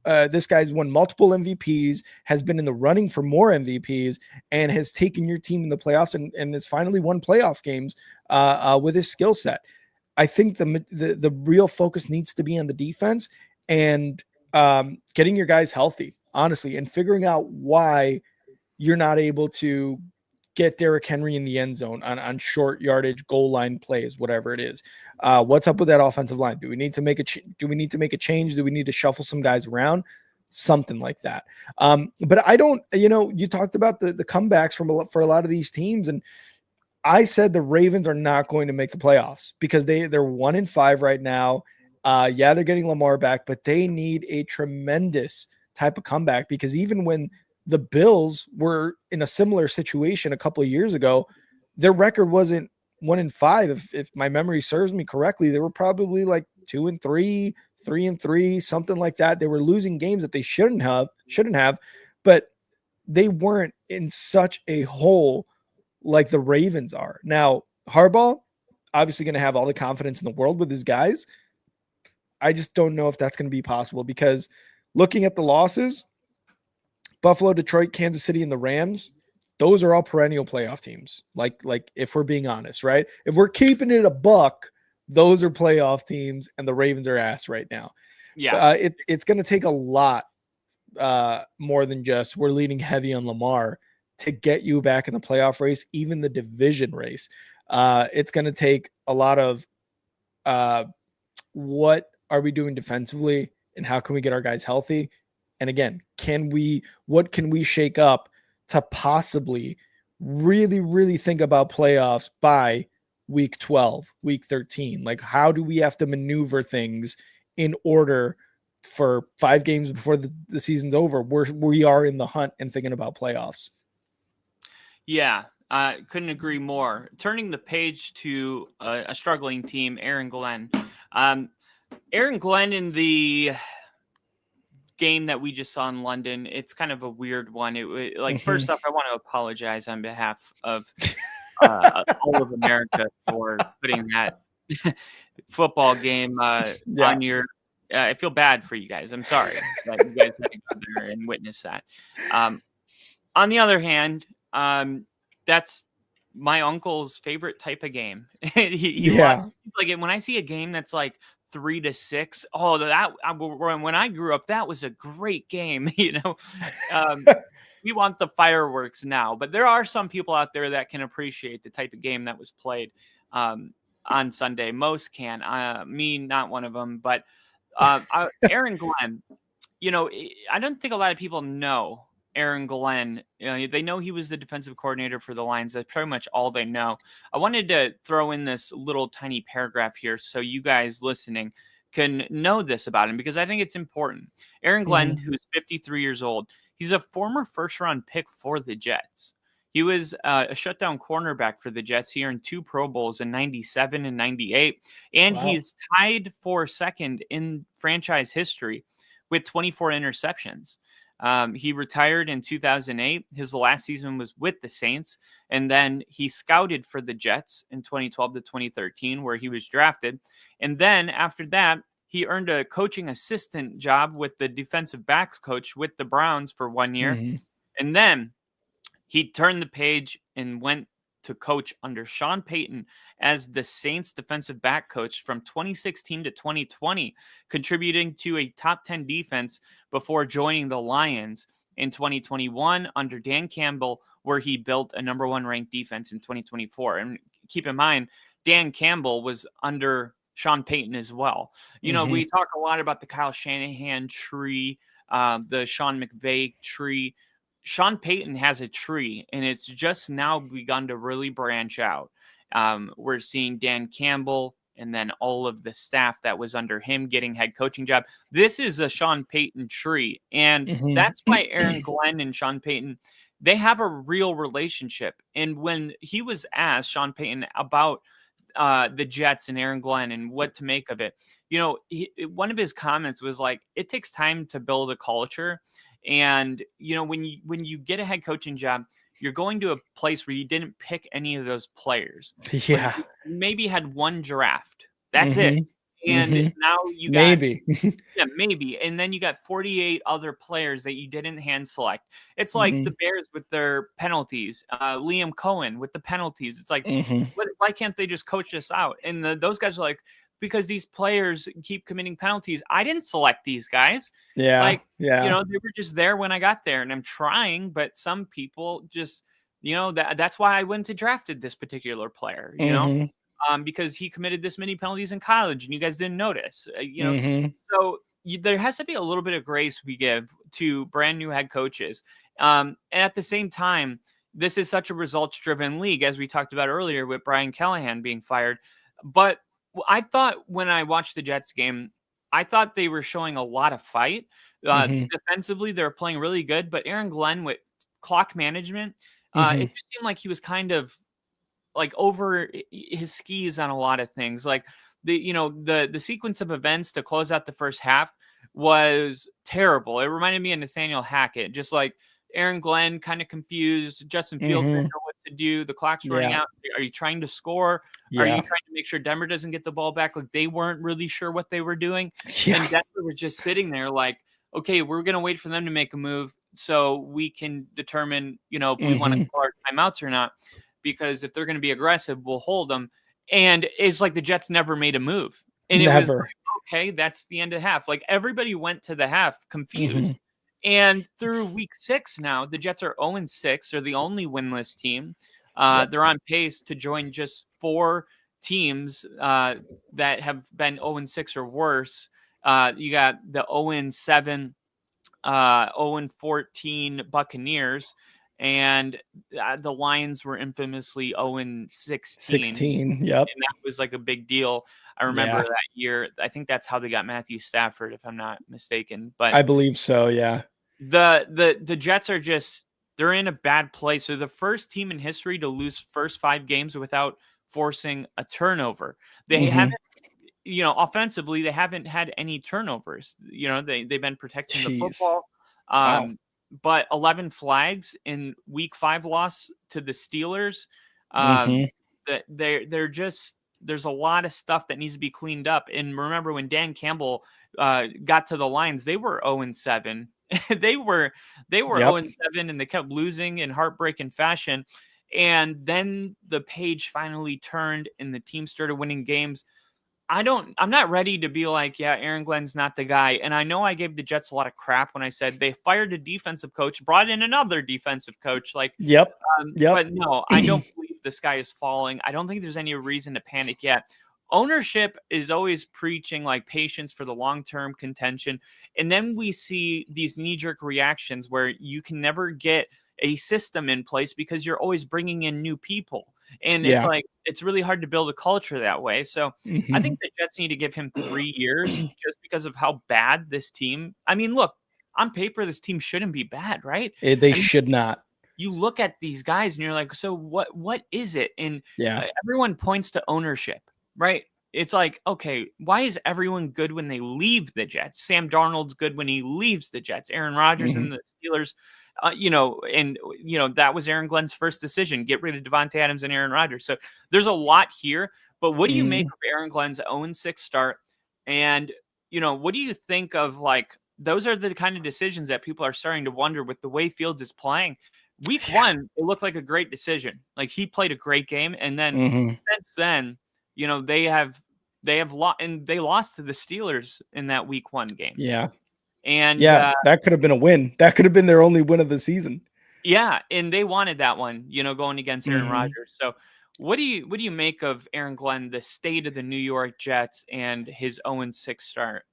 This guy's won multiple MVPs, has been in the running for more MVPs, and has taken your team in the playoffs and has finally won playoff games with his skill set. I think the real focus needs to be on the defense and getting your guys healthy, honestly, and figuring out why you're not able to get Derrick Henry in the end zone on short yardage goal line plays, whatever it is. What's up with that offensive line? Do we need to make a change? Do we need to shuffle some guys around? Something like that. But I don't, you talked about the comebacks for a lot of these teams. And I said the Ravens are not going to make the playoffs because they're 1-5 right now. Yeah, they're getting Lamar back, but they need a tremendous type of comeback because even when the Bills were in a similar situation a couple of years ago, their record wasn't 1-5. If my memory serves me correctly, they were probably like 2-3, 3-3, something like that. They were losing games that they shouldn't have, but they weren't in such a hole like the Ravens are. Now, Harbaugh, obviously going to have all the confidence in the world with his guys. I just don't know if that's going to be possible because looking at the losses, Buffalo, Detroit, Kansas City, and the Rams, those are all perennial playoff teams. Like if we're being honest, right? If we're keeping it a buck, those are playoff teams, and the Ravens are ass right now. Yeah, it's going to take a lot more than just we're leaning heavy on Lamar to get you back in the playoff race, even the division race. It's going to take a lot of what are we doing defensively and how can we get our guys healthy? And again, what can we shake up to possibly really, really think about playoffs by week 12, week 13? Like, how do we have to maneuver things in order for 5 games before the season's over? We are in the hunt and thinking about playoffs. Yeah, couldn't agree more. Turning the page to a struggling team, Aaron Glenn. Aaron Glenn in the game that we just saw in London, it's kind of a weird one. First off, I want to apologize on behalf of all of America for putting that football game on your. I feel bad for you guys. I'm sorry that you guys had to go there and witness that. On the other hand, that's my uncle's favorite type of game. Like when I see a game that's like 3-6. Oh, when I grew up, that was a great game. We want the fireworks now, but there are some people out there that can appreciate the type of game that was played on Sunday. Most can. Me, not one of them. But Aaron Glenn, I don't think a lot of people know Aaron Glenn. They know he was the defensive coordinator for the Lions. That's pretty much all they know. I wanted to throw in this little tiny paragraph here so you guys listening can know this about him because I think it's important. Aaron Glenn, who's 53 years old, he's a former first-round pick for the Jets. He was a shutdown cornerback for the Jets. He earned 2 Pro Bowls in 97 and 98, and he's tied for second in franchise history with 24 interceptions. He retired in 2008. His last season was with the Saints. And then he scouted for the Jets in 2012 to 2013, where he was drafted. And then after that, he earned a coaching assistant job with the defensive backs coach with the Browns for 1 year. And then he turned the page and went to coach under Sean Payton as the Saints defensive back coach from 2016 to 2020, contributing to a top 10 defense before joining the Lions in 2021 under Dan Campbell, where he built a number 1 ranked defense in 2024. And keep in mind, Dan Campbell was under Sean Payton as well. We talk a lot about the Kyle Shanahan tree, the Sean McVay tree. Sean Payton has a tree, and it's just now begun to really branch out. We're seeing Dan Campbell and then all of the staff that was under him getting head coaching job. This is a Sean Payton tree, and that's why Aaron Glenn and Sean Payton, they have a real relationship. And when he was asked, Sean Payton, about the Jets and Aaron Glenn and what to make of it. One of his comments was like, it takes time to build a culture. And, when you get a head coaching job, you're going to a place where you didn't pick any of those players. Yeah. You maybe had one draft. That's it. And now you got maybe. Yeah, maybe. And then you got 48 other players that you didn't hand select. It's like the Bears with their penalties, Liam Cohen with the penalties. It's like, why can't they just coach this out? And those guys are like, because these players keep committing penalties. I didn't select these guys. Yeah. They were just there when I got there, and I'm trying, but some people just, that's why I went to drafted this particular player, because he committed this many penalties in college and you guys didn't notice, So there has to be a little bit of grace we give to brand new head coaches. And at the same time, this is such a results driven league, as we talked about earlier with Brian Callahan being fired. But I thought when I watched the Jets game, I thought they were showing a lot of fight. Defensively, they were playing really good, but Aaron Glenn with clock management, it just seemed like he was kind of like over his skis on a lot of things. Like the sequence of events to close out the first half was terrible. It reminded me of Nathaniel Hackett, just like Aaron Glenn kind of confused. Justin Fields didn't know what to do. The clock's running out. Are you trying to score? Are you trying to make sure Denver doesn't get the ball back? Like they weren't really sure what they were doing. And Denver was just sitting there like, okay, we're going to wait for them to make a move so we can determine, if we want to call our timeouts or not. Because if they're going to be aggressive, we'll hold them. And it's like the Jets never made a move. And it was like, okay, that's the end of half. Like everybody went to the half confused. And through week 6 now, the Jets are 0-6. They're the only winless team. They're on pace to join just 4 teams that have been 0-6 or worse. You got the 0-7, 0-14 Buccaneers. And the Lions were infamously 0-16. Yep. And that was like a big deal. I remember that year. I think that's how they got Matthew Stafford, if I'm not mistaken. But I believe so, yeah. The Jets are they're in a bad place. They're the first team in history to lose first 5 games without forcing a turnover. They haven't, offensively, they haven't had any turnovers. They've been protecting the football. But 11 flags in week 5 loss to the Steelers. They're just, there's a lot of stuff that needs to be cleaned up. And remember when Dan Campbell got to the Lions, they were 0-7. they were 0-7 and they kept losing in heartbreaking fashion. And then the page finally turned and the team started winning games. I'm not ready to be like, yeah, Aaron Glenn's not the guy. And I know I gave the Jets a lot of crap when I said they fired a defensive coach, brought in another defensive coach. Like, but no, I don't believe the sky is falling. I don't think there's any reason to panic yet. Ownership is always preaching like patience for the long-term contention. And then we see these knee-jerk reactions where you can never get a system in place because you're always bringing in new people. And it's like, it's really hard to build a culture that way. So I think the Jets need to give him 3 years just because of how bad this team. I mean, look, on paper, this team shouldn't be bad, right? They should not. You look at these guys and you're like, so what is it? And everyone points to ownership, right? It's like, okay, why is everyone good when they leave the Jets? Sam Darnold's good when he leaves the Jets. Aaron Rodgers and the Steelers, that was Aaron Glenn's first decision, get rid of Devontae Adams and Aaron Rodgers. So there's a lot here, but what do you make of Aaron Glenn's 0-6 start? And, what do you think of like, those are the kind of decisions that people are starting to wonder with the way Fields is playing. Week 1, it looked like a great decision. Like he played a great game. And then since then, they lost and they lost to the Steelers in that week 1 game. Yeah. And that could have been a win. That could have been their only win of the season. Yeah, and they wanted that one, going against Aaron Rodgers. So, what do you make of Aaron Glenn, the state of the New York Jets, and his 0-6 start?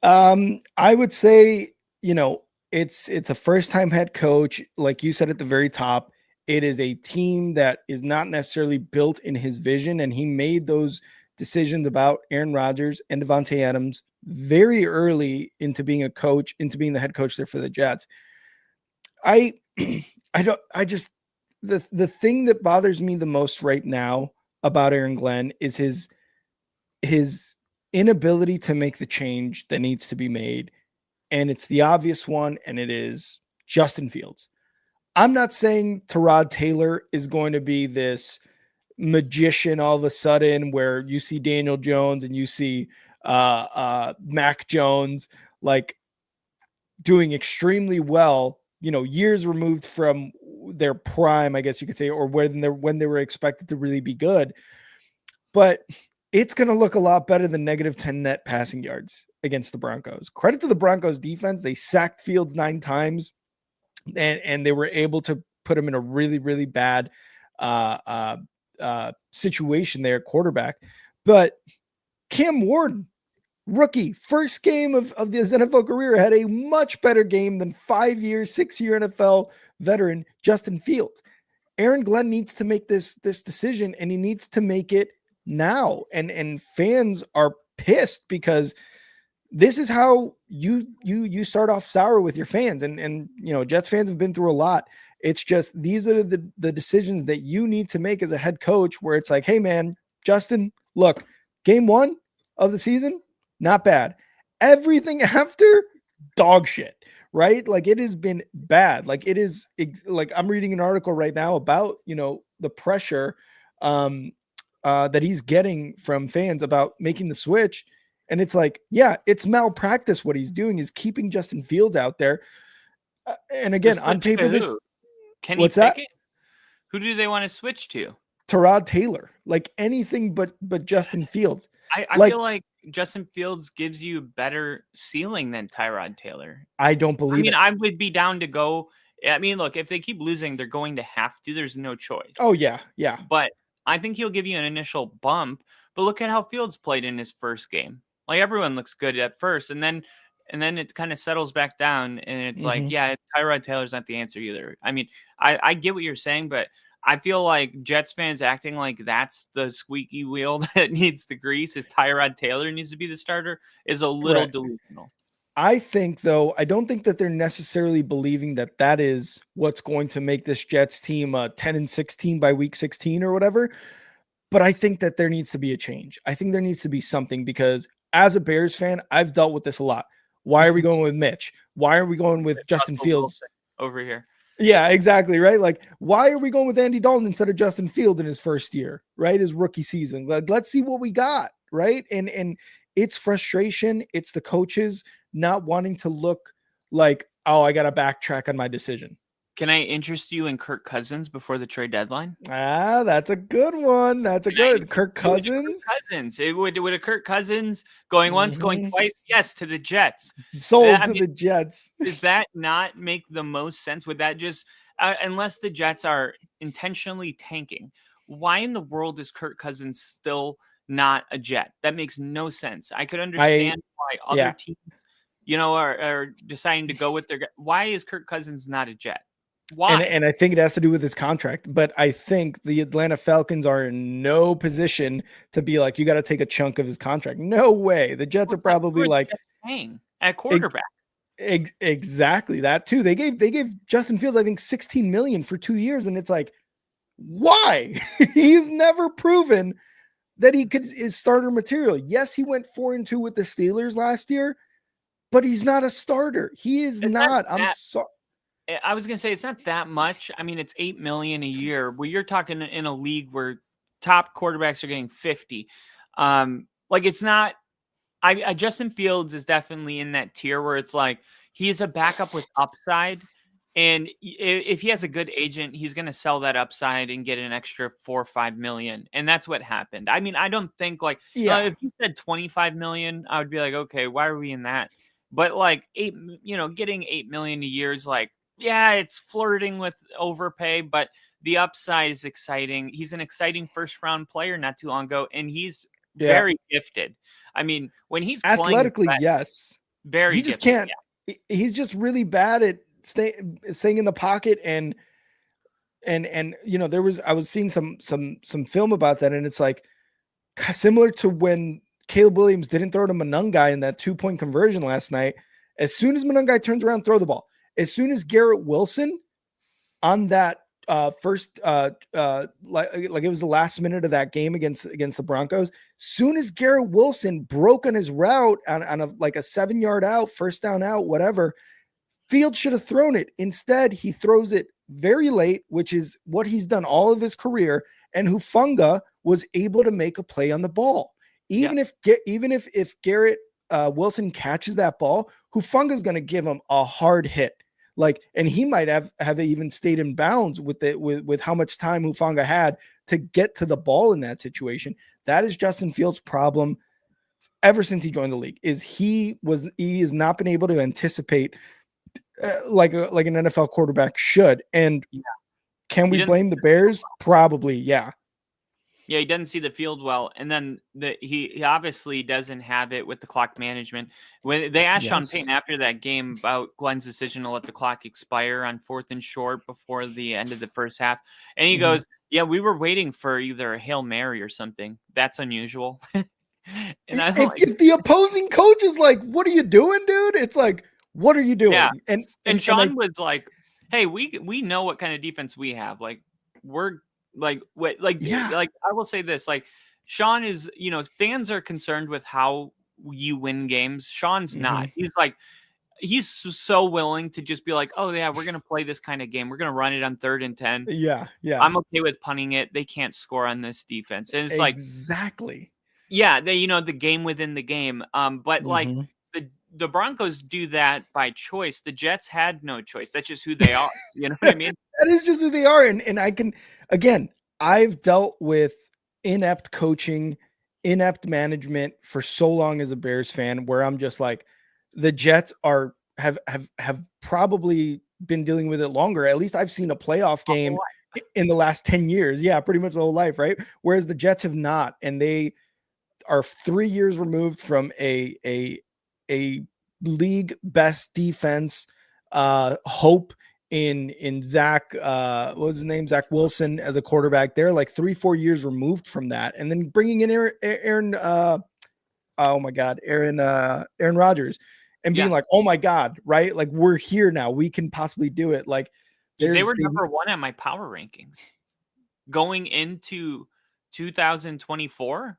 I would say, it's a first-time head coach, like you said at the very top. It is a team that is not necessarily built in his vision, and he made those decisions about Aaron Rodgers and Devontae Adams very early into being a coach, into being the head coach there for the Jets. The thing that bothers me the most right now about Aaron Glenn is his inability to make the change that needs to be made. And it's the obvious one, and it is Justin Fields. I'm not saying Tyrod Taylor is going to be this magician all of a sudden where you see Daniel Jones and you see Mac Jones like doing extremely well, years removed from their prime, I guess you could say, or when they were expected to really be good. But it's going to look a lot better than -10 net passing yards against the Broncos. Credit to the Broncos defense. They sacked Fields 9 times and they were able to put him in a really, really bad situation there at quarterback. But Cam Ward, rookie, first game of his NFL career, had a much better game than 6-year NFL veteran Justin Fields. Aaron Glenn needs to make this decision, and he needs to make it now. And fans are pissed because this is how you start off sour with your fans. And Jets fans have been through a lot. It's just these are the decisions that you need to make as a head coach, where it's like, hey man, Justin, look, game 1 of the season, not bad. Everything after, dog shit, right? Like it has been bad. Like it is like I'm reading an article right now about, the pressure that he's getting from fans about making the switch. And it's like, yeah, it's malpractice. What he's doing is keeping Justin Fields out there. And again, on paper, this can he pick it? Who do they want to switch to? Tyrod Taylor, like anything but Justin Fields. I feel like Justin Fields gives you better ceiling than Tyrod Taylor. I don't believe it. I would be down to go. I mean, look, if they keep losing, they're going to have to. There's no choice. Oh, yeah. Yeah. But I think he'll give you an initial bump. But look at how Fields played in his first game. Like everyone looks good at first, and then it kind of settles back down, and it's like, yeah, Tyrod Taylor's not the answer either. I mean, I get what you're saying, but I feel like Jets fans acting like that's the squeaky wheel that needs the grease, is Tyrod Taylor needs to be the starter, is a little delusional. I think, though, I don't think that they're necessarily believing that is what's going to make this Jets team a 10-6 team by week 16 or whatever. But I think that there needs to be a change. I think there needs to be something, because as a Bears fan, I've dealt with this a lot. Why are we going with Mitch? Why are we going with Justin Fields over here? Yeah, exactly. Right. Like, why are we going with Andy Dalton instead of Justin Fields in his first year, right? His rookie season. Like, let's see what we got. Right. And it's frustration. It's the coaches not wanting to look like, oh, I got to backtrack on my decision. Can I interest you in Kirk Cousins before the trade deadline? That's a good one. That's a good Kirk Cousins. Would a Kirk Cousins going once, going twice? Yes, to the Jets. Sold to the Jets. Does that not make the most sense? Would that just, unless the Jets are intentionally tanking, why in the world is Kirk Cousins still not a Jet? That makes no sense. I could understand why other teams, are deciding to go with their. Why is Kirk Cousins not a Jet? Why? And I think it has to do with his contract, but I think the Atlanta Falcons are in no position to be like, you got to take a chunk of his contract. No way. The Jets are probably like paying at quarterback. Exactly that too. They gave Justin Fields, I think, $16 million for 2 years, and it's like, why? He's never proven that he is starter material. Yes, he went 4-2 with the Steelers last year, but he's not a starter. He is not. I'm sorry. I was going to say, it's not that much. I mean, it's $8 million a year. Well, you're talking in a league where top quarterbacks are getting 50. It's not, Justin Fields is definitely in that tier where it's like, he is a backup with upside. And if he has a good agent, he's going to sell that upside and get an extra $4 or $5 million. And that's what happened. I mean, I don't think if you said $25 million, I would be like, okay, why are we in that? But getting $8 million a year is like, yeah, it's flirting with overpay, but the upside is exciting. He's an exciting first-round player not too long ago, and he's very gifted. I mean, when he's athletically, yes, very. He just gifted, can't. Yeah. He's just really bad at staying in the pocket, and I was seeing some film about that, and it's like similar to when Caleb Williams didn't throw to Monangai in that 2-point conversion last night. As soon as Monangai turns around, throw the ball. As soon as Garrett Wilson on that like it was the last minute of that game against the Broncos. Soon as Garrett Wilson broke on his route on a 7-yard out, first down out, whatever, Fields should have thrown it. Instead, he throws it very late, which is what he's done all of his career. And Hufanga was able to make a play on the ball. Even if Garrett Wilson catches that ball, Hufanga's going to give him a hard hit. And he might have even stayed in bounds with how much time Hufanga had to get to the ball in that situation. That is Justin Fields' problem ever since he joined the league. He has not been able to anticipate like an NFL quarterback should. And can we blame the Bears? Probably, yeah. Yeah, he doesn't see the field well, and then he obviously doesn't have it with the clock management. When they asked Sean Payton after that game about Glenn's decision to let the clock expire on 4th and short before the end of the first half, and he goes, "Yeah, we were waiting for either a Hail Mary or something. That's unusual." And if the opposing coach is like, "What are you doing, dude?" It's like, "What are you doing?" Yeah. And Sean was like, "Hey, we know what kind of defense we have. Like, we're." I will say this, Sean is, fans are concerned with how you win games. Sean's not. He's so willing to just be like, oh yeah, we're going to play this kind of game. We're going to run it on 3rd and 10. Yeah. I'm okay with punting it. They can't score on this defense. And it's exactly. Yeah, the game within the game. But the Broncos do that by choice. The Jets had no choice. That's just who they are. You know what I mean? That is just who they are. And I can, again, I've dealt with inept coaching, inept management for so long as a Bears fan, where I'm just like, the Jets have probably been dealing with it longer. At least I've seen a playoff game in the last 10 years. Yeah, pretty much the whole life, right? Whereas the Jets have not, and they are 3 years removed from a league best defense, hope in Zach, what was his name? Zach Wilson as a quarterback. They're like 3-4 years removed from that. And then bringing in Aaron Rodgers and being like, oh my God, right? Like, we're here now. We can possibly do it. Like, they were number 1 at my power rankings going into 2024.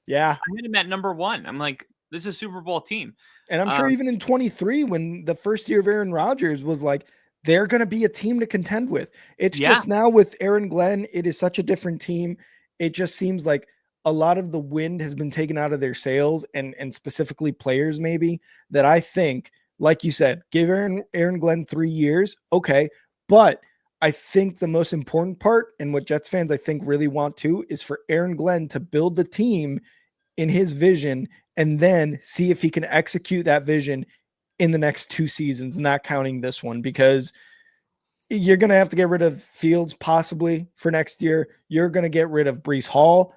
Yeah. I had him at number 1. I'm like, this is a Super Bowl team. And I'm sure even in 23, when the first year of Aaron Rodgers was like, they're going to be a team to contend with. It's just now with Aaron Glenn, it is such a different team. It just seems like a lot of the wind has been taken out of their sails, and specifically players maybe, that I think, like you said, give Aaron Glenn 3 years. Okay. But I think the most important part, and what Jets fans I think really want to, is for Aaron Glenn to build the team in his vision, and then see if he can execute that vision in the next 2 seasons, not counting this one, because you're going to have to get rid of Fields possibly for next year. You're going to get rid of Breece Hall,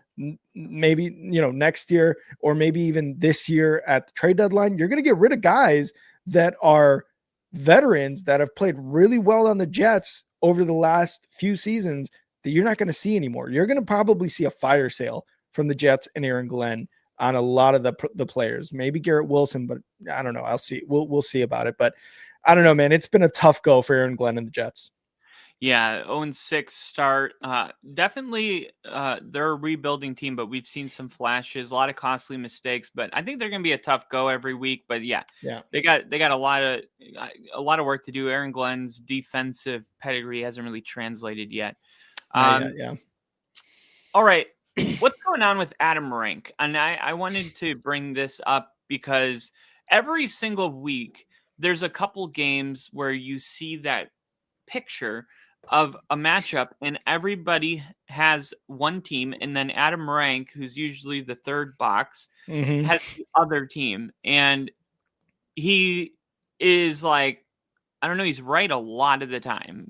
maybe, next year, or maybe even this year at the trade deadline. You're going to get rid of guys that are veterans that have played really well on the Jets over the last few seasons that you're not going to see anymore. You're going to probably see a fire sale from the Jets and Aaron Glenn on a lot of the players, maybe Garrett Wilson, but I don't know. I'll see. We'll see about it, but I don't know, man. It's been a tough go for Aaron Glenn and the Jets. Yeah, 0-6 start. Definitely, they're a rebuilding team, but we've seen some flashes, a lot of costly mistakes. But I think they're going to be a tough go every week. But yeah, they got a lot of work to do. Aaron Glenn's defensive pedigree hasn't really translated yet. Yeah. All right, what's going on with Adam Rank? And I wanted to bring this up because every single week there's a couple games where you see that picture of a matchup and everybody has one team, and then Adam Rank, who's usually the third box, has the other team, and he is like, I don't know, he's right a lot of the time.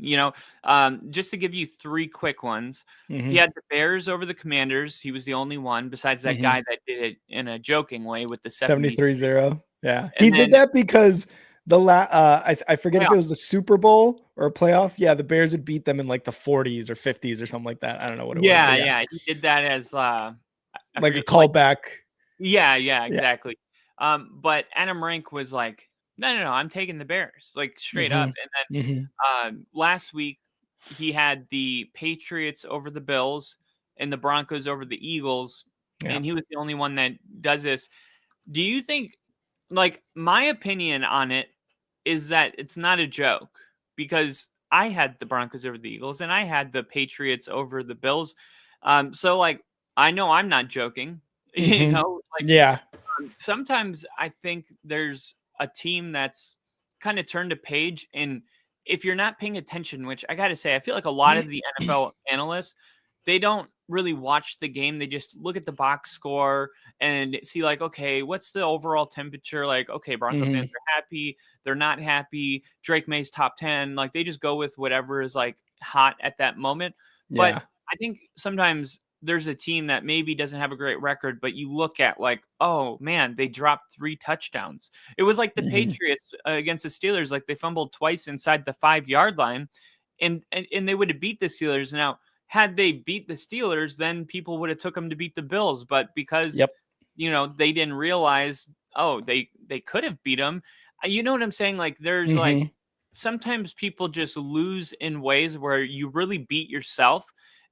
Just to give you 3 quick ones, he had the Bears over the Commanders. He was the only one besides that guy that did it in a joking way with the 73-0. Yeah, he did that because I forget if it was the Super Bowl or a playoff. Yeah, the Bears had beat them in like the 40s or 50s or something like that. I don't know what it was. Yeah, he did that as like a callback. Yeah, exactly. But Adam Rank was like, No, I'm taking the Bears, like straight Hmm. up. And Hmm. then last week he had the Patriots over the Bills and the Broncos over the Eagles, Yeah. and he was the only one that does this. Do you think, like, my opinion on it is that it's not a joke, because I had the Broncos over the Eagles and I had the Patriots over the Bills. So like, I know I'm not joking. You Hmm. know, like, Yeah. sometimes I think there's a team that's kind of turned a page, and if you're not paying attention, which I got to say, I feel like a lot of the NFL analysts, they don't really watch the game. They just look at the box score and see, like, okay, what's the overall temperature? Like, okay, Bronco fans Hmm. are happy, they're not happy. Drake May's top 10. Like, they just go with whatever is like hot at that moment. But Yeah. I think sometimes there's a team that maybe doesn't have a great record, but you look at, like, oh man, they dropped 3 touchdowns. It was like the Hmm. Patriots against the Steelers, like they fumbled twice inside the 5-yard line, and they would have beat the Steelers. Now, had they beat the Steelers, then people would have took them to beat the Bills, but because Yep. they didn't realize, oh, they could have beat them. You know what I'm saying? Like, there's like, Hmm. sometimes people just lose in ways where you really beat yourself.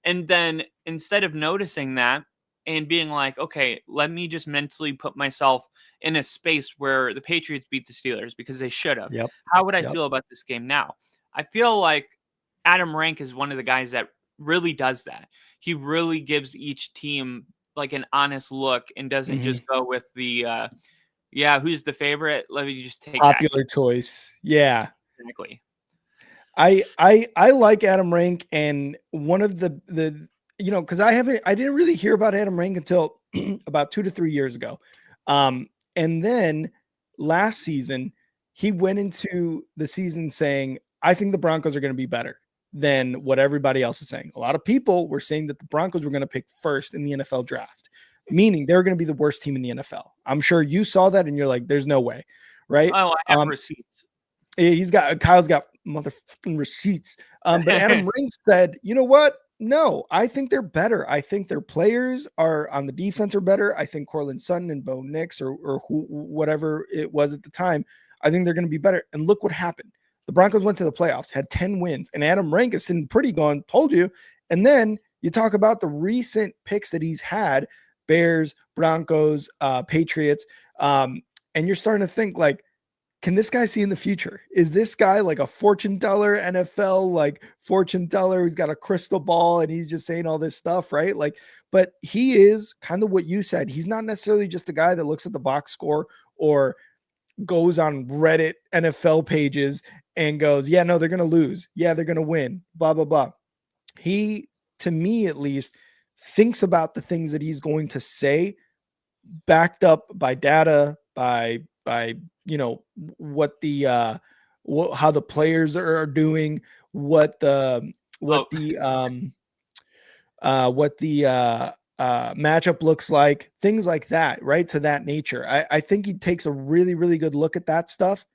And then instead of noticing that and being like, okay, let me just mentally put myself in a space where the Patriots beat the Steelers because they should have. Yep. How would I Yep. feel about this game now? I feel like Adam Rank is one of the guys that really does that. He really gives each team like an honest look and doesn't Hmm. just go with the yeah, who's the favorite? Let me just take that team. Popular choice. Yeah. Exactly. I like Adam Rank, and one of the because I didn't really hear about Adam Rank until about 2 to 3 years ago, and then last season he went into the season saying, I think the Broncos are going to be better than what everybody else is saying. A lot of people were saying that the Broncos were going to pick first in the NFL draft, meaning they're going to be the worst team in the NFL. I'm sure you saw that and you're like, there's no way, right? Oh, I have receipts. Kyle's got motherfucking receipts. But Adam Ring said, you know what? No, I think they're better. I think their players are on the defense are better. I think Cortland Sutton and Bo Nix or whatever it was at the time, I think they're going to be better. And look what happened. The Broncos went to the playoffs, had 10 wins, and Adam Rank is sitting pretty going, told you. And then you talk about the recent picks that he's had, Bears, Broncos, Patriots, and you're starting to think like, can this guy see in the future? Is this guy like a fortune teller, NFL, like fortune teller who's got a crystal ball and he's just saying all this stuff, right? Like, but he is kind of what you said. He's not necessarily just a guy that looks at the box score or goes on Reddit NFL pages and goes, yeah, no, they're going to lose. Yeah, they're going to win, blah, blah, blah. He, to me at least, thinks about the things that he's going to say, backed up by data, by what the how the players are doing, what the Oh, matchup looks like, things like that, right? To that nature. I think he takes a really, really good look at that stuff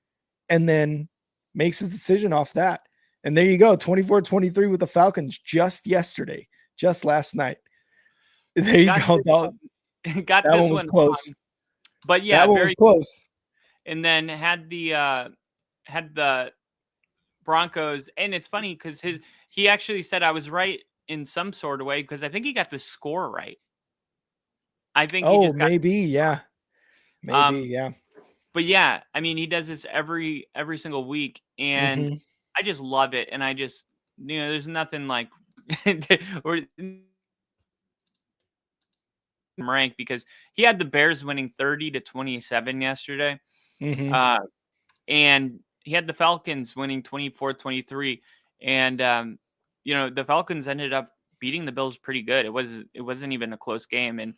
and then makes his decision off that. And there you go, 24-23 with the Falcons just yesterday, just last night. There you got go. this one, got That this one was one close. wrong. But yeah, That one was very close. and then had the Broncos, and it's funny because he actually said I was right in some sort of way, because I think he got the score right. I think he Oh, just got maybe, yeah. Maybe, um yeah. but yeah, I mean, he does this every single week, and Mhm. I just love it. And I just, there's nothing like or rank, because he had the Bears winning 30-27 yesterday. Mhm. Uh and he had the Falcons winning 24-23. And the Falcons ended up beating the Bills pretty good. It wasn't even a close game, and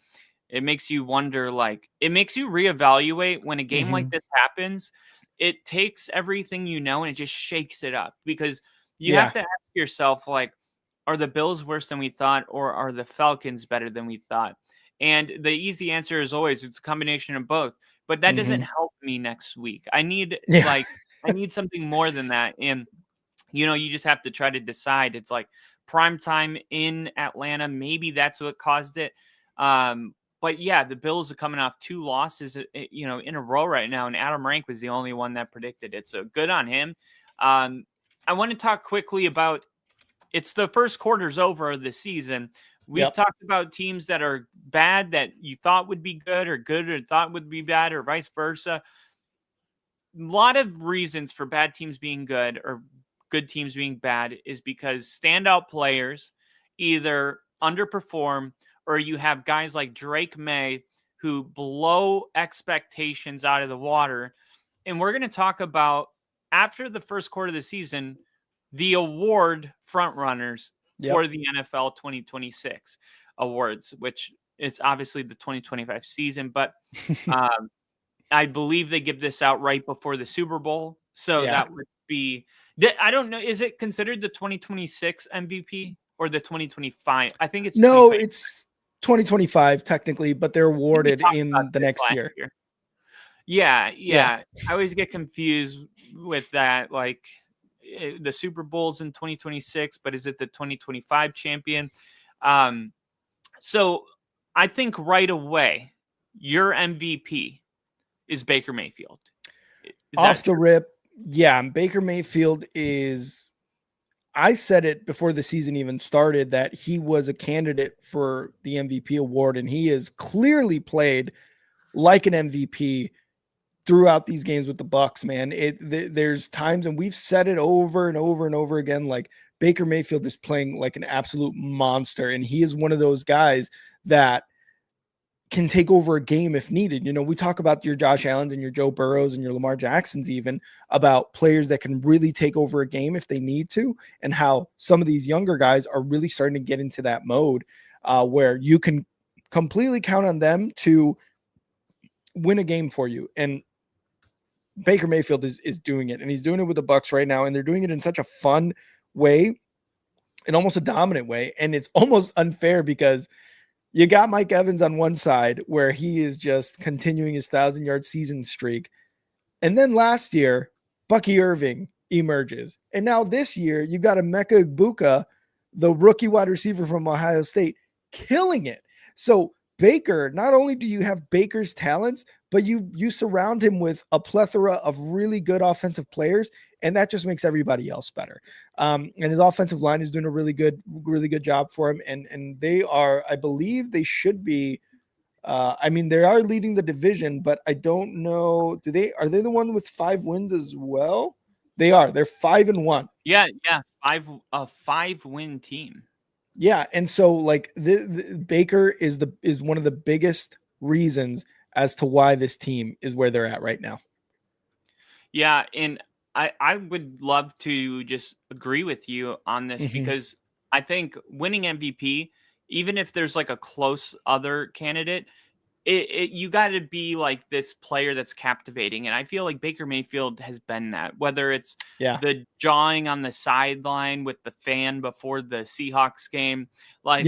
it makes you wonder, like, it makes you reevaluate when a game like Mhm. this happens. It takes everything and it just shakes it up, because you have Yeah. to ask yourself, like, are the Bills worse than we thought, or are the Falcons better than we thought? And the easy answer is always it's a combination of both. But that doesn't Mhm. help me next week. I need Yeah. like I need something more than that. And you just have to try to decide. It's like prime time in Atlanta. Maybe that's what caused it. But yeah, the Bills are coming off 2 losses, in a row right now, and Adam Rank was the only one that predicted it. So good on him. I want to talk quickly about it's the first quarter's over of the season. We've Yep. talked about teams that are bad that you thought would be good or thought would be bad or vice versa. A lot of reasons for bad teams being good or good teams being bad is because standout players either underperform or you have guys like Drake May who blow expectations out of the water. And we're going to talk about after the first quarter of the season, the award frontrunners for the NFL 2026 awards, which it's obviously the 2025 season, but I believe they give this out right before the Super Bowl. So that would be, I don't know, is it considered the 2026 MVP or the 2025? I think it's no, it's 2025 technically, but they're awarded in the next year. Yeah. I always get confused with that. Like the Super Bowl's in 2026, but is it the 2025 champion? So I think right away, your MVP is Baker Mayfield. Off the rip, yeah. Baker Mayfield is, I said it before the season even started that he was a candidate for the MVP award, and he has clearly played like an MVP throughout these games with the Bucs, man. There's times, and we've said it over and over and over again, like Baker Mayfield is playing like an absolute monster, and he is one of those guys that can take over a game if needed. We talk about your Josh Allens and your Joe Burrows and your Lamar Jacksons, even about players that can really take over a game if they need to, and how some of these younger guys are really starting to get into that mode where you can completely count on them to win a game for you. And Baker Mayfield is doing it, and he's doing it with the Bucs right now, and they're doing it in such a fun way and almost a dominant way. And it's almost unfair because you got Mike Evans on one side where he is just continuing his 1,000-yard season streak. And then last year, Bucky Irving emerges. And now this year, you got Emeka Egbuka, the rookie wide receiver from Ohio State, killing it. So Baker, not only do you have Baker's talents, but you surround him with a plethora of really good offensive players, and that just makes everybody else better. And his offensive line is doing a really good job for him. And they are, I believe they should be, they are leading the division, but I don't know, are they the one with 5 wins as well? They are. They're 5-1. Yeah. A 5-win team. Yeah. And so like the Baker is one of the biggest reasons as to why this team is where they're at right now. Yeah. And I would love to just agree with you on this because I think winning MVP, even if there's like a close other candidate, you got to be like this player that's captivating. And I feel like Baker Mayfield has been that, whether it's the jawing on the sideline with the fan before the Seahawks game, like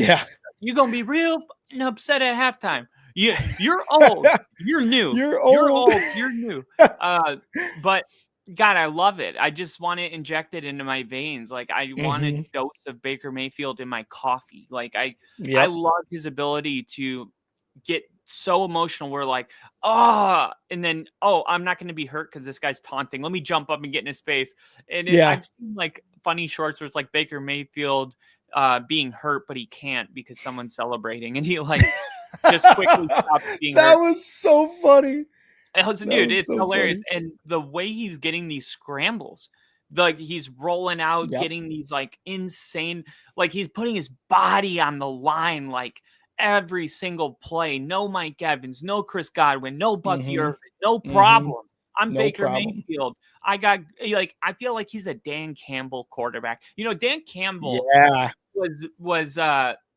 you're going to be real upset at halftime. You're old. You're new. You're old. You're new. But God, I love it. I just want to inject it into my veins. Like I want a dose of Baker Mayfield in my coffee. Like I love his ability to get so emotional. We're like, and then, I'm not going to be hurt because this guy's taunting. Let me jump up and get in his face. And I've seen like funny shorts where it's like Baker Mayfield being hurt, but he can't because someone's celebrating, and he like just quickly stops being hurt. That was so funny. Dude, it's so hilarious. Funny. And the way he's getting these scrambles, like he's rolling out, getting these like insane, like he's putting his body on the line, like every single play. No Mike Evans, no Chris Godwin, no Bucky Irving, no problem. I'm Baker Mayfield. I feel like he's a Dan Campbell quarterback. Dan Campbell was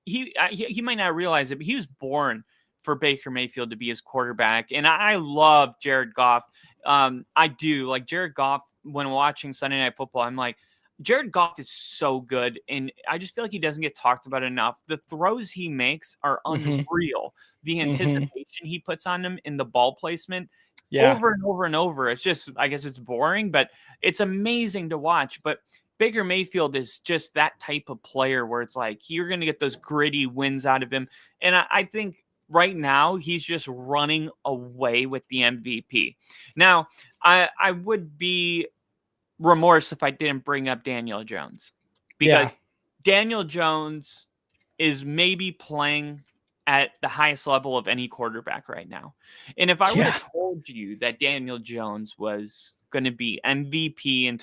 he might not realize it, but he was born for Baker Mayfield to be his quarterback. And I love Jared Goff. I do like Jared Goff. When watching Sunday Night Football, I'm like, Jared Goff is so good. And I just feel like he doesn't get talked about enough. The throws he makes are unreal. The anticipation he puts on them in the ball placement over and over and over. It's just, I guess it's boring, but it's amazing to watch. But Baker Mayfield is just that type of player where it's like, you're going to get those gritty wins out of him. And I think right now he's just running away with the MVP. Now, I would be remorse if I didn't bring up Daniel Jones, because Daniel Jones is maybe playing at the highest level of any quarterback right now. And if I would have told you that Daniel Jones was going to be MVP in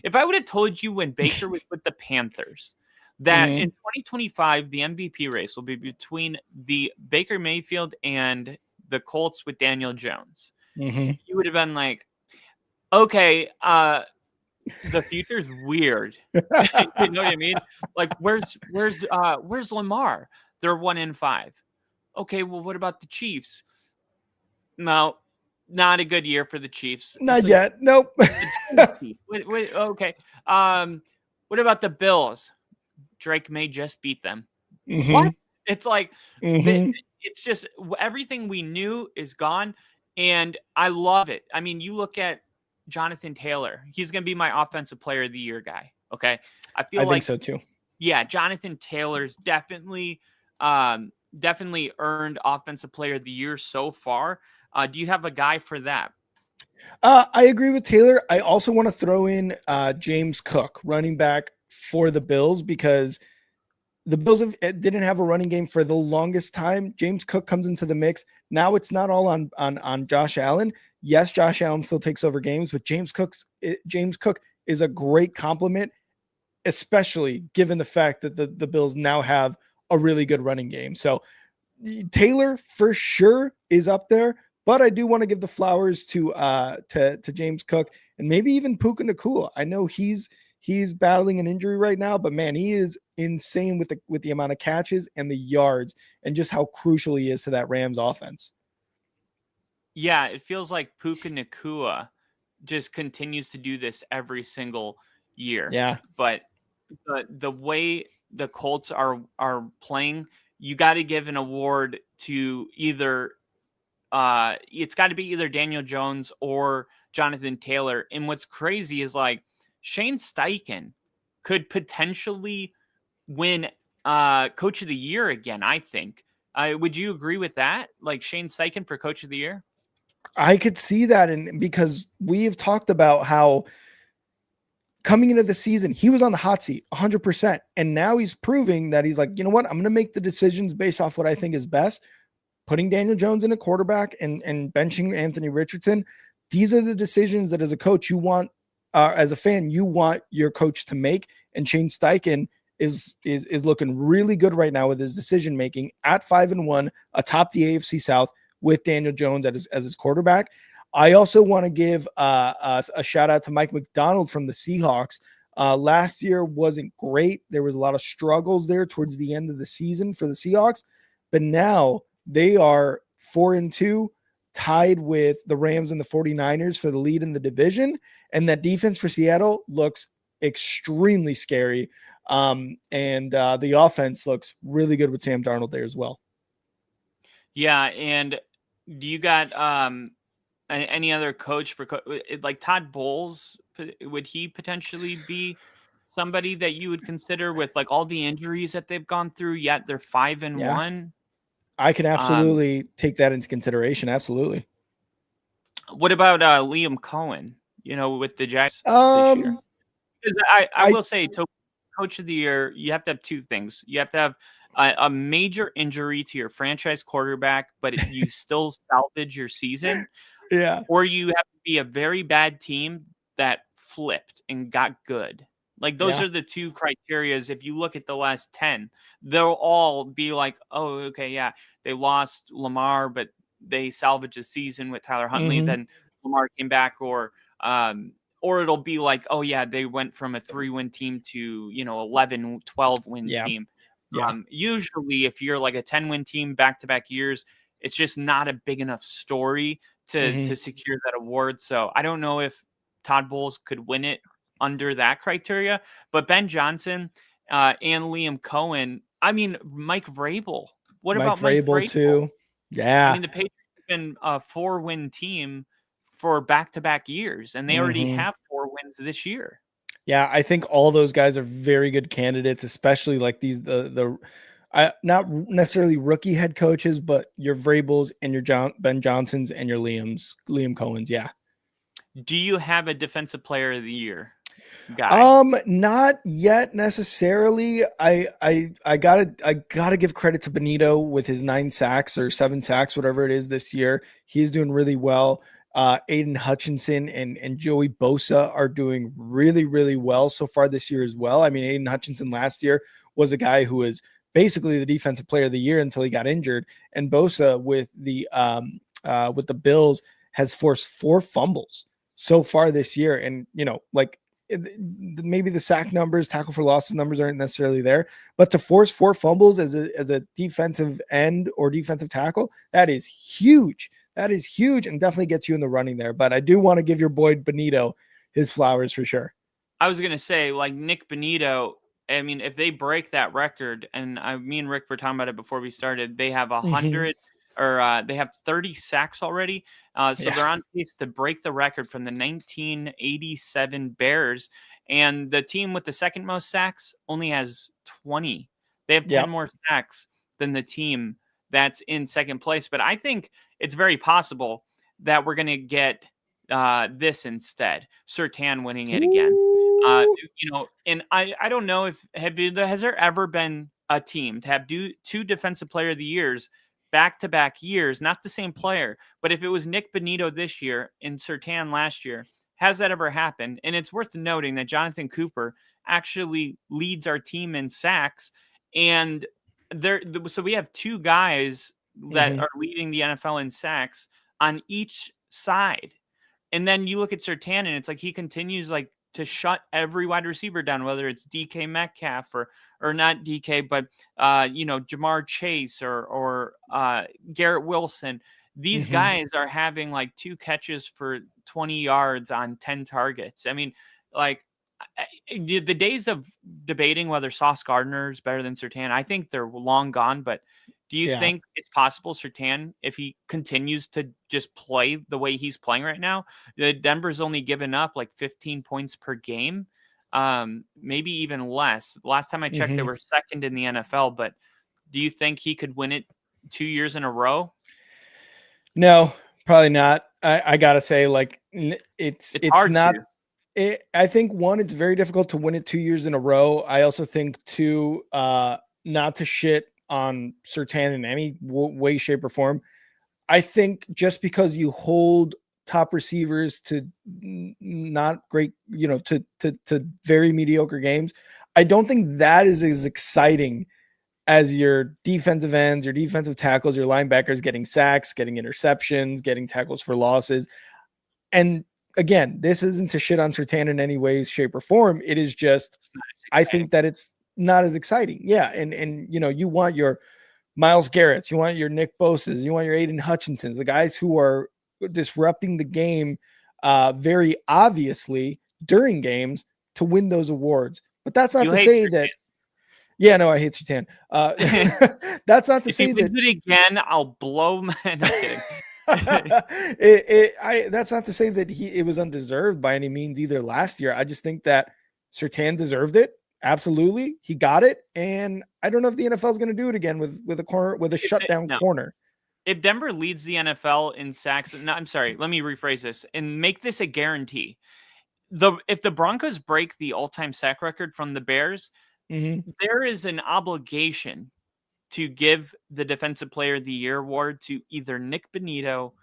if I would have told you when Baker was with the Panthers that in 2025 the MVP race will be between the Baker Mayfield and the Colts with Daniel Jones, you would have been like, okay, the future's weird. You know what I mean? Like, where's Lamar? They're 1-5. Okay, well, what about the Chiefs? No, not a good year for the Chiefs. Not yet. Nope. Wait, okay. What about the Bills? Drake may just beat them. What? It's like it's just everything we knew is gone, and I love it. I mean, you look at Jonathan Taylor. He's going to be my offensive player of the year guy. Okay. I think so too. Yeah. Jonathan Taylor's definitely earned offensive player of the year so far. Do you have a guy for that? I agree with Taylor. I also want to throw in James Cook, running back for the Bills, because the Bills didn't have a running game for the longest time. James Cook comes into the mix. Now it's not all on Josh Allen. Yes, Josh Allen still takes over games, but James Cook is a great compliment, especially given the fact that the Bills now have a really good running game. So Taylor for sure is up there, but I do want to give the flowers to James Cook and maybe even Puka Nacua. I know he's battling an injury right now, but man, he is insane with the amount of catches and the yards and just how crucial he is to that Rams offense. Yeah, it feels like Puka Nacua just continues to do this every single year. Yeah. But the way the Colts are playing, you got to give an award to either it's got to be either Daniel Jones or Jonathan Taylor. And what's crazy is like Shane Steichen could potentially win Coach of the Year again, I think. Would you agree with that? Like Shane Steichen for Coach of the Year? I could see that, and because we have talked about how coming into the season, he was on the hot seat 100%. And now he's proving that he's like, you know what? I'm going to make the decisions based off what I think is best. Putting Daniel Jones in a quarterback and benching Anthony Richardson. These are the decisions that as a coach, you want, as a fan, you want your coach to make. And Shane Steichen is looking really good right now with his decision-making at 5-1 atop the AFC South with Daniel Jones as his quarterback. I also want to give a shout out to Mike McDonald from the Seahawks. Last year wasn't great. There was a lot of struggles there towards the end of the season for the Seahawks, but now they are 4-2, tied with the Rams and the 49ers for the lead in the division. And that defense for Seattle looks extremely scary. And the offense looks really good with Sam Darnold there as well. Yeah. And do you got any other coach for like Todd Bowles? Would he potentially be somebody that you would consider with like all the injuries that they've gone through, yet they're 5-1? I can absolutely take that into consideration. Absolutely. What about Liam Cohen, with the Jags this year? Because I will say, to Coach of the Year, you have to have two things. You have to have a major injury to your franchise quarterback, but you still salvage your season. Yeah. Or you have to be a very bad team that flipped and got good. Like those are the two criterias. If you look at the last 10, they'll all be like, oh, okay, yeah, they lost Lamar, but they salvaged a season with Tyler Huntley. Then Lamar came back, or it'll be like, oh yeah, they went from a 3-win team to 11, 12-win team. Yeah. Usually, if you're like a 10-win team back-to-back years, it's just not a big enough story to secure that award. So I don't know if Todd Bowles could win it under that criteria, but Ben Johnson and Liam Cohen. I mean, Mike Vrabel. What about Mike Vrabel too? Yeah. I mean, the Patriots have been a 4-win team for back-to-back years, and they already have 4 wins this year. Yeah, I think all those guys are very good candidates, especially like the not necessarily rookie head coaches, but your Vrabels and your Ben Johnsons and your Liam Cohen's. Yeah. Do you have a defensive player of the year guy? Not yet necessarily. I gotta give credit to Benito with his 9 sacks or 7 sacks, whatever it is this year. He's doing really well. Aiden Hutchinson and Joey Bosa are doing really, really well so far this year as well. I mean, Aiden Hutchinson last year was a guy who was basically the defensive player of the year until he got injured. And Bosa with the Bills has forced 4 fumbles so far this year. And, like maybe the sack numbers, tackle for losses numbers aren't necessarily there, but to force 4 fumbles as a defensive end or defensive tackle, that is huge. That is huge and definitely gets you in the running there. But I do want to give your boy Benito his flowers for sure. I was going to say, like Nick Benito, I mean, if they break that record, and me and Rick were talking about it before we started, they have 100 or they have 30 sacks already. So they're on pace to break the record from the 1987 Bears. And the team with the second most sacks only has 20. They have 10 more sacks than the team that's in second place. But I think it's very possible that we're going to get this instead. Surtain winning it again. And I don't know if has there ever been a team to have 2 defensive player of the years back-to-back years, not the same player, but if it was Nick Benito this year and Surtain last year, has that ever happened? And it's worth noting that Jonathan Cooper actually leads our team in sacks, and so we have 2 guys that are leading the NFL in sacks on each side. And then you look at Surtain, and it's like he continues like to shut every wide receiver down, whether it's DK Metcalf or not DK, but Jamar Chase or Garrett Wilson. These guys are having like 2 catches for 20 yards on 10 targets. I mean, like the days of debating whether Sauce Gardner is better than Surtain, I think they're long gone. But do you think it's possible Surtain, if he continues to just play the way he's playing right now, Denver's only given up like 15 points per game, maybe even less. Last time I checked, they were second in the NFL. But do you think he could win it 2 years in a row? No, probably not. I gotta say, like it's hard not. To. I think 1, it's very difficult to win it 2 years in a row. I also think 2, not to shit on Surtain in any way, shape, or form. I think just because you hold top receivers to not great, to very mediocre games, I don't think that is as exciting as your defensive ends, your defensive tackles, your linebackers getting sacks, getting interceptions, getting tackles for losses. And again, this isn't to shit on Surtain in any way, shape, or form. It is just, I think that it's not as exciting. Yeah. And you want your Myles Garrett's, you want your Nick Bosa's, you want your Aiden Hutchinson's, the guys who are disrupting the game very obviously during games to win those awards. But that's not to say that. Yeah, no, I hate Surtain. That's not to say that. If he wins it again, I'll blow my. No, kidding. That's not to say that it was undeserved by any means either last year. I just think that Surtain deserved it. Absolutely. He got it. And I don't know if the NFL is going to do it again with a shutdown corner. If Denver leads the NFL in sacks, no, I'm sorry, let me rephrase this and make this a guarantee. If the Broncos break the all-time sack record from the Bears, there is an obligation to give the Defensive Player of the Year award to either Nick Benito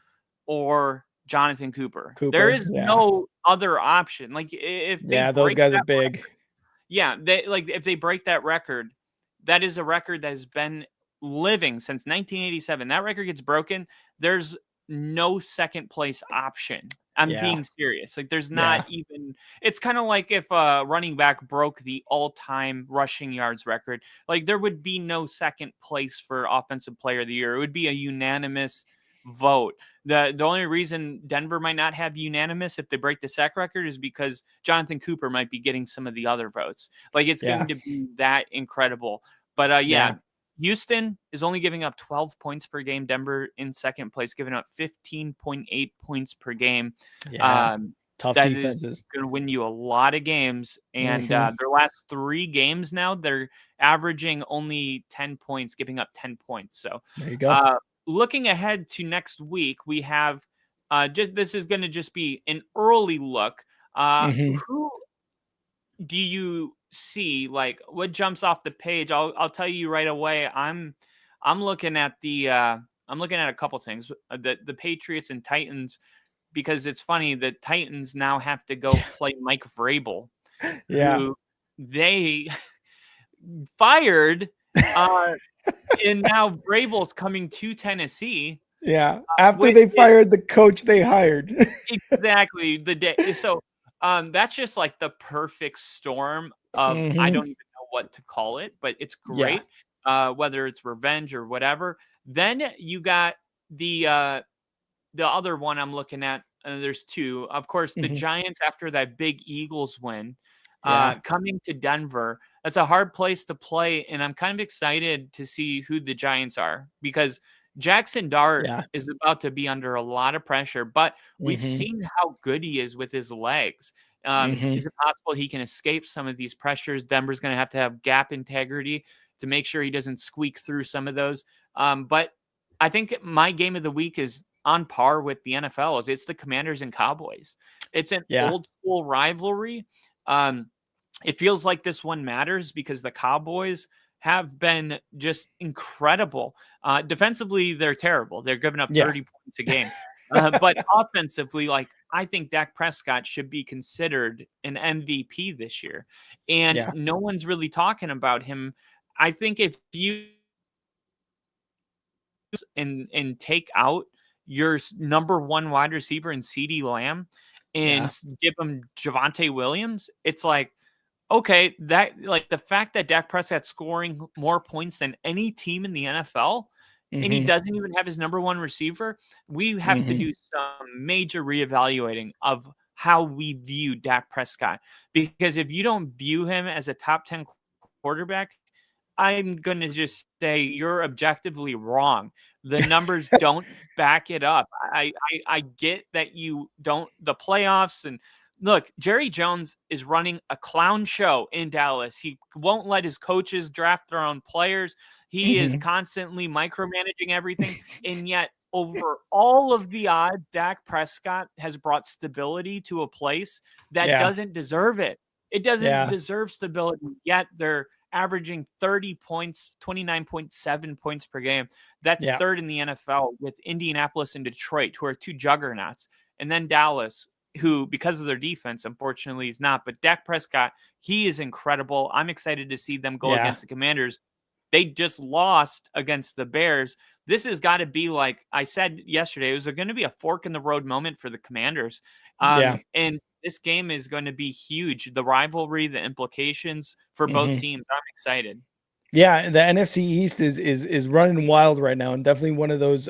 or Jonathan Cooper. There is no other option. Like if those guys are big. If they break that record, that is a record that has been living since 1987. That record gets broken, there's no second place option. I'm being serious. Like there's not even, it's kind of like if a running back broke the all-time rushing yards record, like there would be no second place for Offensive Player of the Year. It would be a unanimous vote. The only reason Denver might not have unanimous if they break the sack record is because Jonathan Cooper might be getting some of the other votes. Like it's going to be that incredible. But Houston is only giving up 12 points per game. Denver in second place, giving up 15.8 points per game. Tough defenses. Going to win you a lot of games. And their last 3 games now, they're averaging only 10 points, giving up 10 points. So there you go. Looking ahead to next week, we have this is going to just be an early look. Who do you see? Like, what jumps off the page? I'll tell you right away. I'm looking at I'm looking at a couple things. The Patriots and Titans, because it's funny, the Titans now have to go play Mike Vrabel, who they fired, and now Vrabel's coming to Tennessee. Yeah, after they fired the coach they hired. Exactly. The day. So that's just like the perfect storm of I don't even know what to call it, but it's great. Whether it's revenge or whatever. Then you got the other one I'm looking at. There's two. Of course, the Giants after that big Eagles win, coming to Denver. That's a hard place to play, and I'm kind of excited to see who the Giants are because Jackson Dart is about to be under a lot of pressure, but we've seen how good he is with his legs. Is it possible he can escape some of these pressures? Denver's going to have gap integrity to make sure he doesn't squeak through some of those. But I think my game of the week is on par with the NFL. It's the Commanders and Cowboys. It's an old school rivalry. It feels like this one matters because the Cowboys have been just incredible. Defensively, they're terrible. They're giving up 30 points a game. But offensively, like I think Dak Prescott should be considered an MVP this year. And no one's really talking about him. I think if you and take out your number one wide receiver in CeeDee Lamb and give him Javonte Williams, it's like, okay, that like the fact that Dak Prescott's scoring more points than any team in the NFL and he doesn't even have his number one receiver, we have to do some major reevaluating of how we view Dak Prescott. Because if you don't view him as a top 10 quarterback, I'm going to just say you're objectively wrong. The numbers don't back it up. I get that you don't, the playoffs and look, Jerry Jones is running a clown show in Dallas. He won't let his coaches draft their own players. He is constantly micromanaging everything. And yet, over all of the odds, Dak Prescott has brought stability to a place that doesn't deserve it. It doesn't deserve stability, yet they're averaging 30 points, 29.7 points per game. That's third in the NFL with Indianapolis and Detroit, who are two juggernauts. And then Dallas, who, because of their defense, unfortunately is not. But Dak Prescott, he is incredible. I'm excited to see them go against the Commanders. They just lost against the Bears. This has got to be, like I said yesterday, it was going to be a fork in the road moment for the Commanders. And this game is going to be huge. The rivalry, the implications for both teams. I'm excited. Yeah, the NFC East is running wild right now, and definitely one of those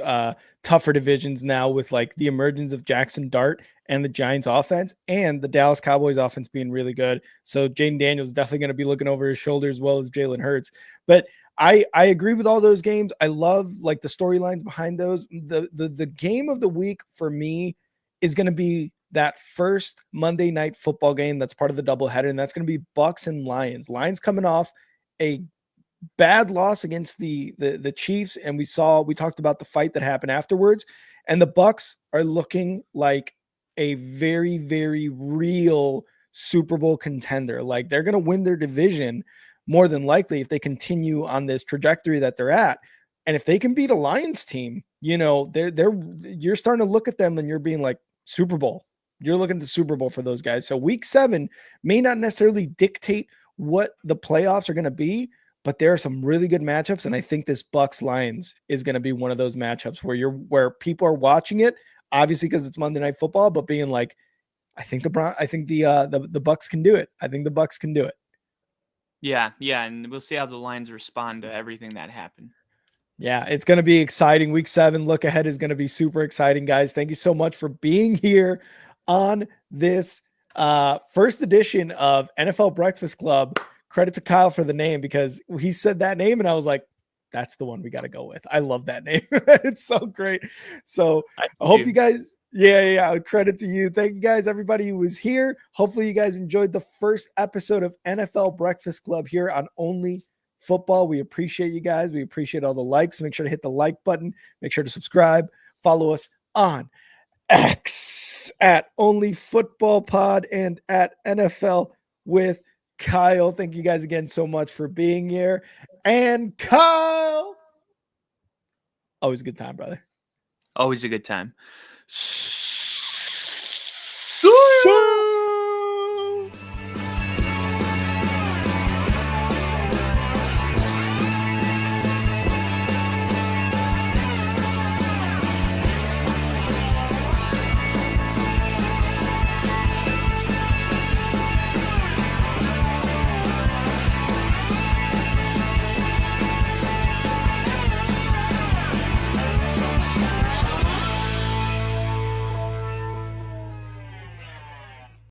tougher divisions now with like the emergence of Jackson Dart and the Giants offense and the Dallas Cowboys offense being really good. So Jaden Daniels is definitely going to be looking over his shoulder as well as Jalen Hurts. But I agree with all those games. I love like the storylines behind those. The game of the week for me is going to be that first Monday Night Football game that's part of the doubleheader, and that's going to be Bucs and Lions. Lions coming off a bad loss against the Chiefs, and we talked about the fight that happened afterwards, and the Bucs are looking like a very, very real Super Bowl contender. Like they're going to win their division more than likely if they continue on this trajectory that they're at. And if they can beat a Lions team, you know, you're starting to look at them and you're being like Super Bowl. You're looking at the Super Bowl for those guys. So week 7 may not necessarily dictate what the playoffs are going to be, but there are some really good matchups. And I think this Bucs Lions is going to be one of those matchups where people are watching it, obviously because it's Monday Night Football, but being like, I think the Bucs can do it. I think the Bucs can do it. Yeah. And we'll see how the Lions respond to everything that happened. Yeah, it's going to be exciting. Week 7 look ahead is going to be super exciting, guys. Thank you so much for being here on this first edition of NFL Breakfast Club. Credit to Kyle for the name because he said that name and I was like, that's the one we got to go with. I love that name. It's so great. So I hope you guys, credit to you. Thank you guys, everybody who was here. Hopefully you guys enjoyed the first episode of NFL Breakfast Club here on Only football. We appreciate you guys. We appreciate all the likes. Make sure to hit the like button. Make sure to subscribe. Follow us on X at Only Football Pod and at NFL with Kyle. Thank you guys again so much for being here. And Kyle, always a good time, brother. Always a good time.